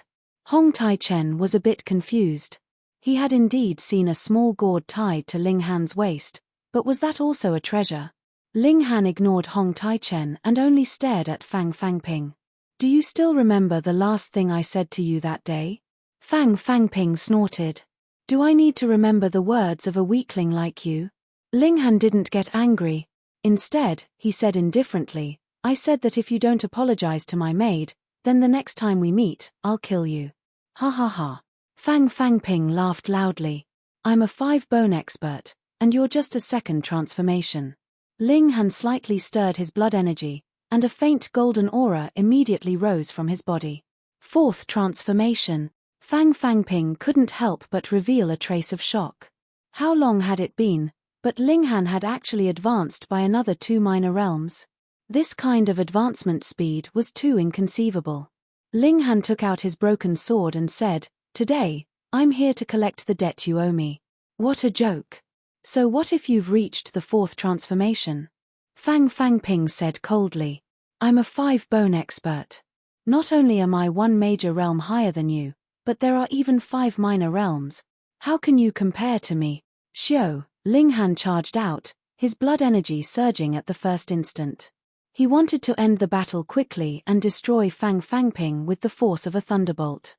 Hong Tai Chen was a bit confused. He had indeed seen a small gourd tied to Ling Han's waist, but was that also a treasure? Ling Han ignored Hong Tai Chen and only stared at Fang Fangping. Do you still remember the last thing I said to you that day? Fang Fangping snorted. Do I need to remember the words of a weakling like you? Ling Han didn't get angry. Instead, he said indifferently, I said that if you don't apologize to my maid, then the next time we meet, I'll kill you. Ha ha ha. Fang Fangping laughed loudly. I'm a 5-bone expert, and you're just a second transformation. Ling Han slightly stirred his blood energy, and a faint golden aura immediately rose from his body. 4th transformation. Fang Fangping couldn't help but reveal a trace of shock. How long had it been, but Ling Han had actually advanced by another 2 minor realms? This kind of advancement speed was too inconceivable. Ling Han took out his broken sword and said, Today, I'm here to collect the debt you owe me. What a joke. So what if you've reached the 4th transformation? Fang Fangping said coldly. I'm a 5-bone expert. Not only am I 1 major realm higher than you, but there are even 5 minor realms. How can you compare to me? Xiao, Ling Han charged out, his blood energy surging at the first instant. He wanted to end the battle quickly and destroy Fang Fangping with the force of a thunderbolt.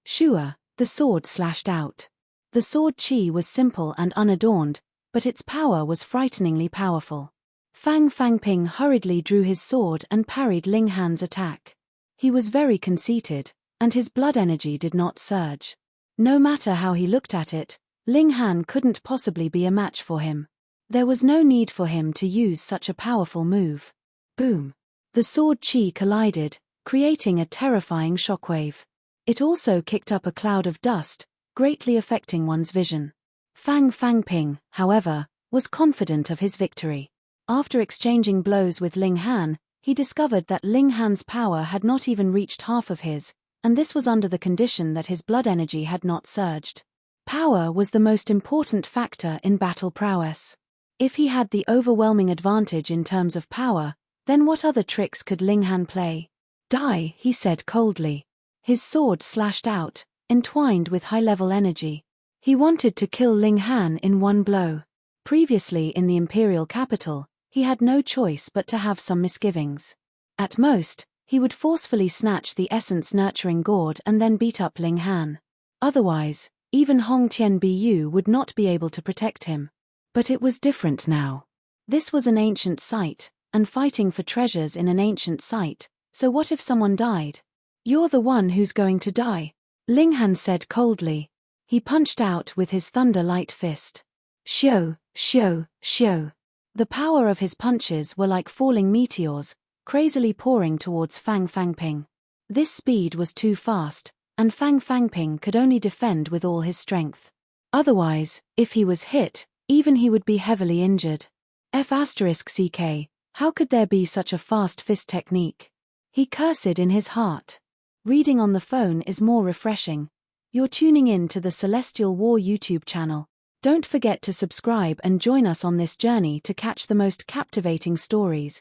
Shua, the sword slashed out. The sword chi was simple and unadorned, but its power was frighteningly powerful. Fang Fangping hurriedly drew his sword and parried Ling Han's attack. He was very conceited, and his blood energy did not surge. No matter how he looked at it, Ling Han couldn't possibly be a match for him. There was no need for him to use such a powerful move. Boom! The sword chi collided, creating a terrifying shockwave. It also kicked up a cloud of dust, greatly affecting one's vision. Fang Fangping, however, was confident of his victory. After exchanging blows with Ling Han, he discovered that Ling Han's power had not even reached half of his, and this was under the condition that his blood energy had not surged. Power was the most important factor in battle prowess. If he had the overwhelming advantage in terms of power, then what other tricks could Ling Han play? Die, he said coldly. His sword slashed out, entwined with high-level energy. He wanted to kill Ling Han in 1 blow. Previously in the imperial capital, he had no choice but to have some misgivings. At most, he would forcefully snatch the essence-nurturing gourd and then beat up Ling Han. Otherwise, even Hong Tian Bu would not be able to protect him. But it was different now. This was an ancient site, and fighting for treasures in an ancient site, so what if someone died? You're the one who's going to die, Ling Han said coldly. He punched out with his thunder-light fist. Shio, shio, shio. The power of his punches were like falling meteors, crazily pouring towards Fang Fangping. This speed was too fast, and Fang Fangping could only defend with all his strength. Otherwise, if he was hit, even he would be heavily injured. F***ck, how could there be such a fast fist technique? He cursed in his heart. Reading on the phone is more refreshing. You're tuning in to the Celestial War YouTube channel. Don't forget to subscribe and join us on this journey to catch the most captivating stories.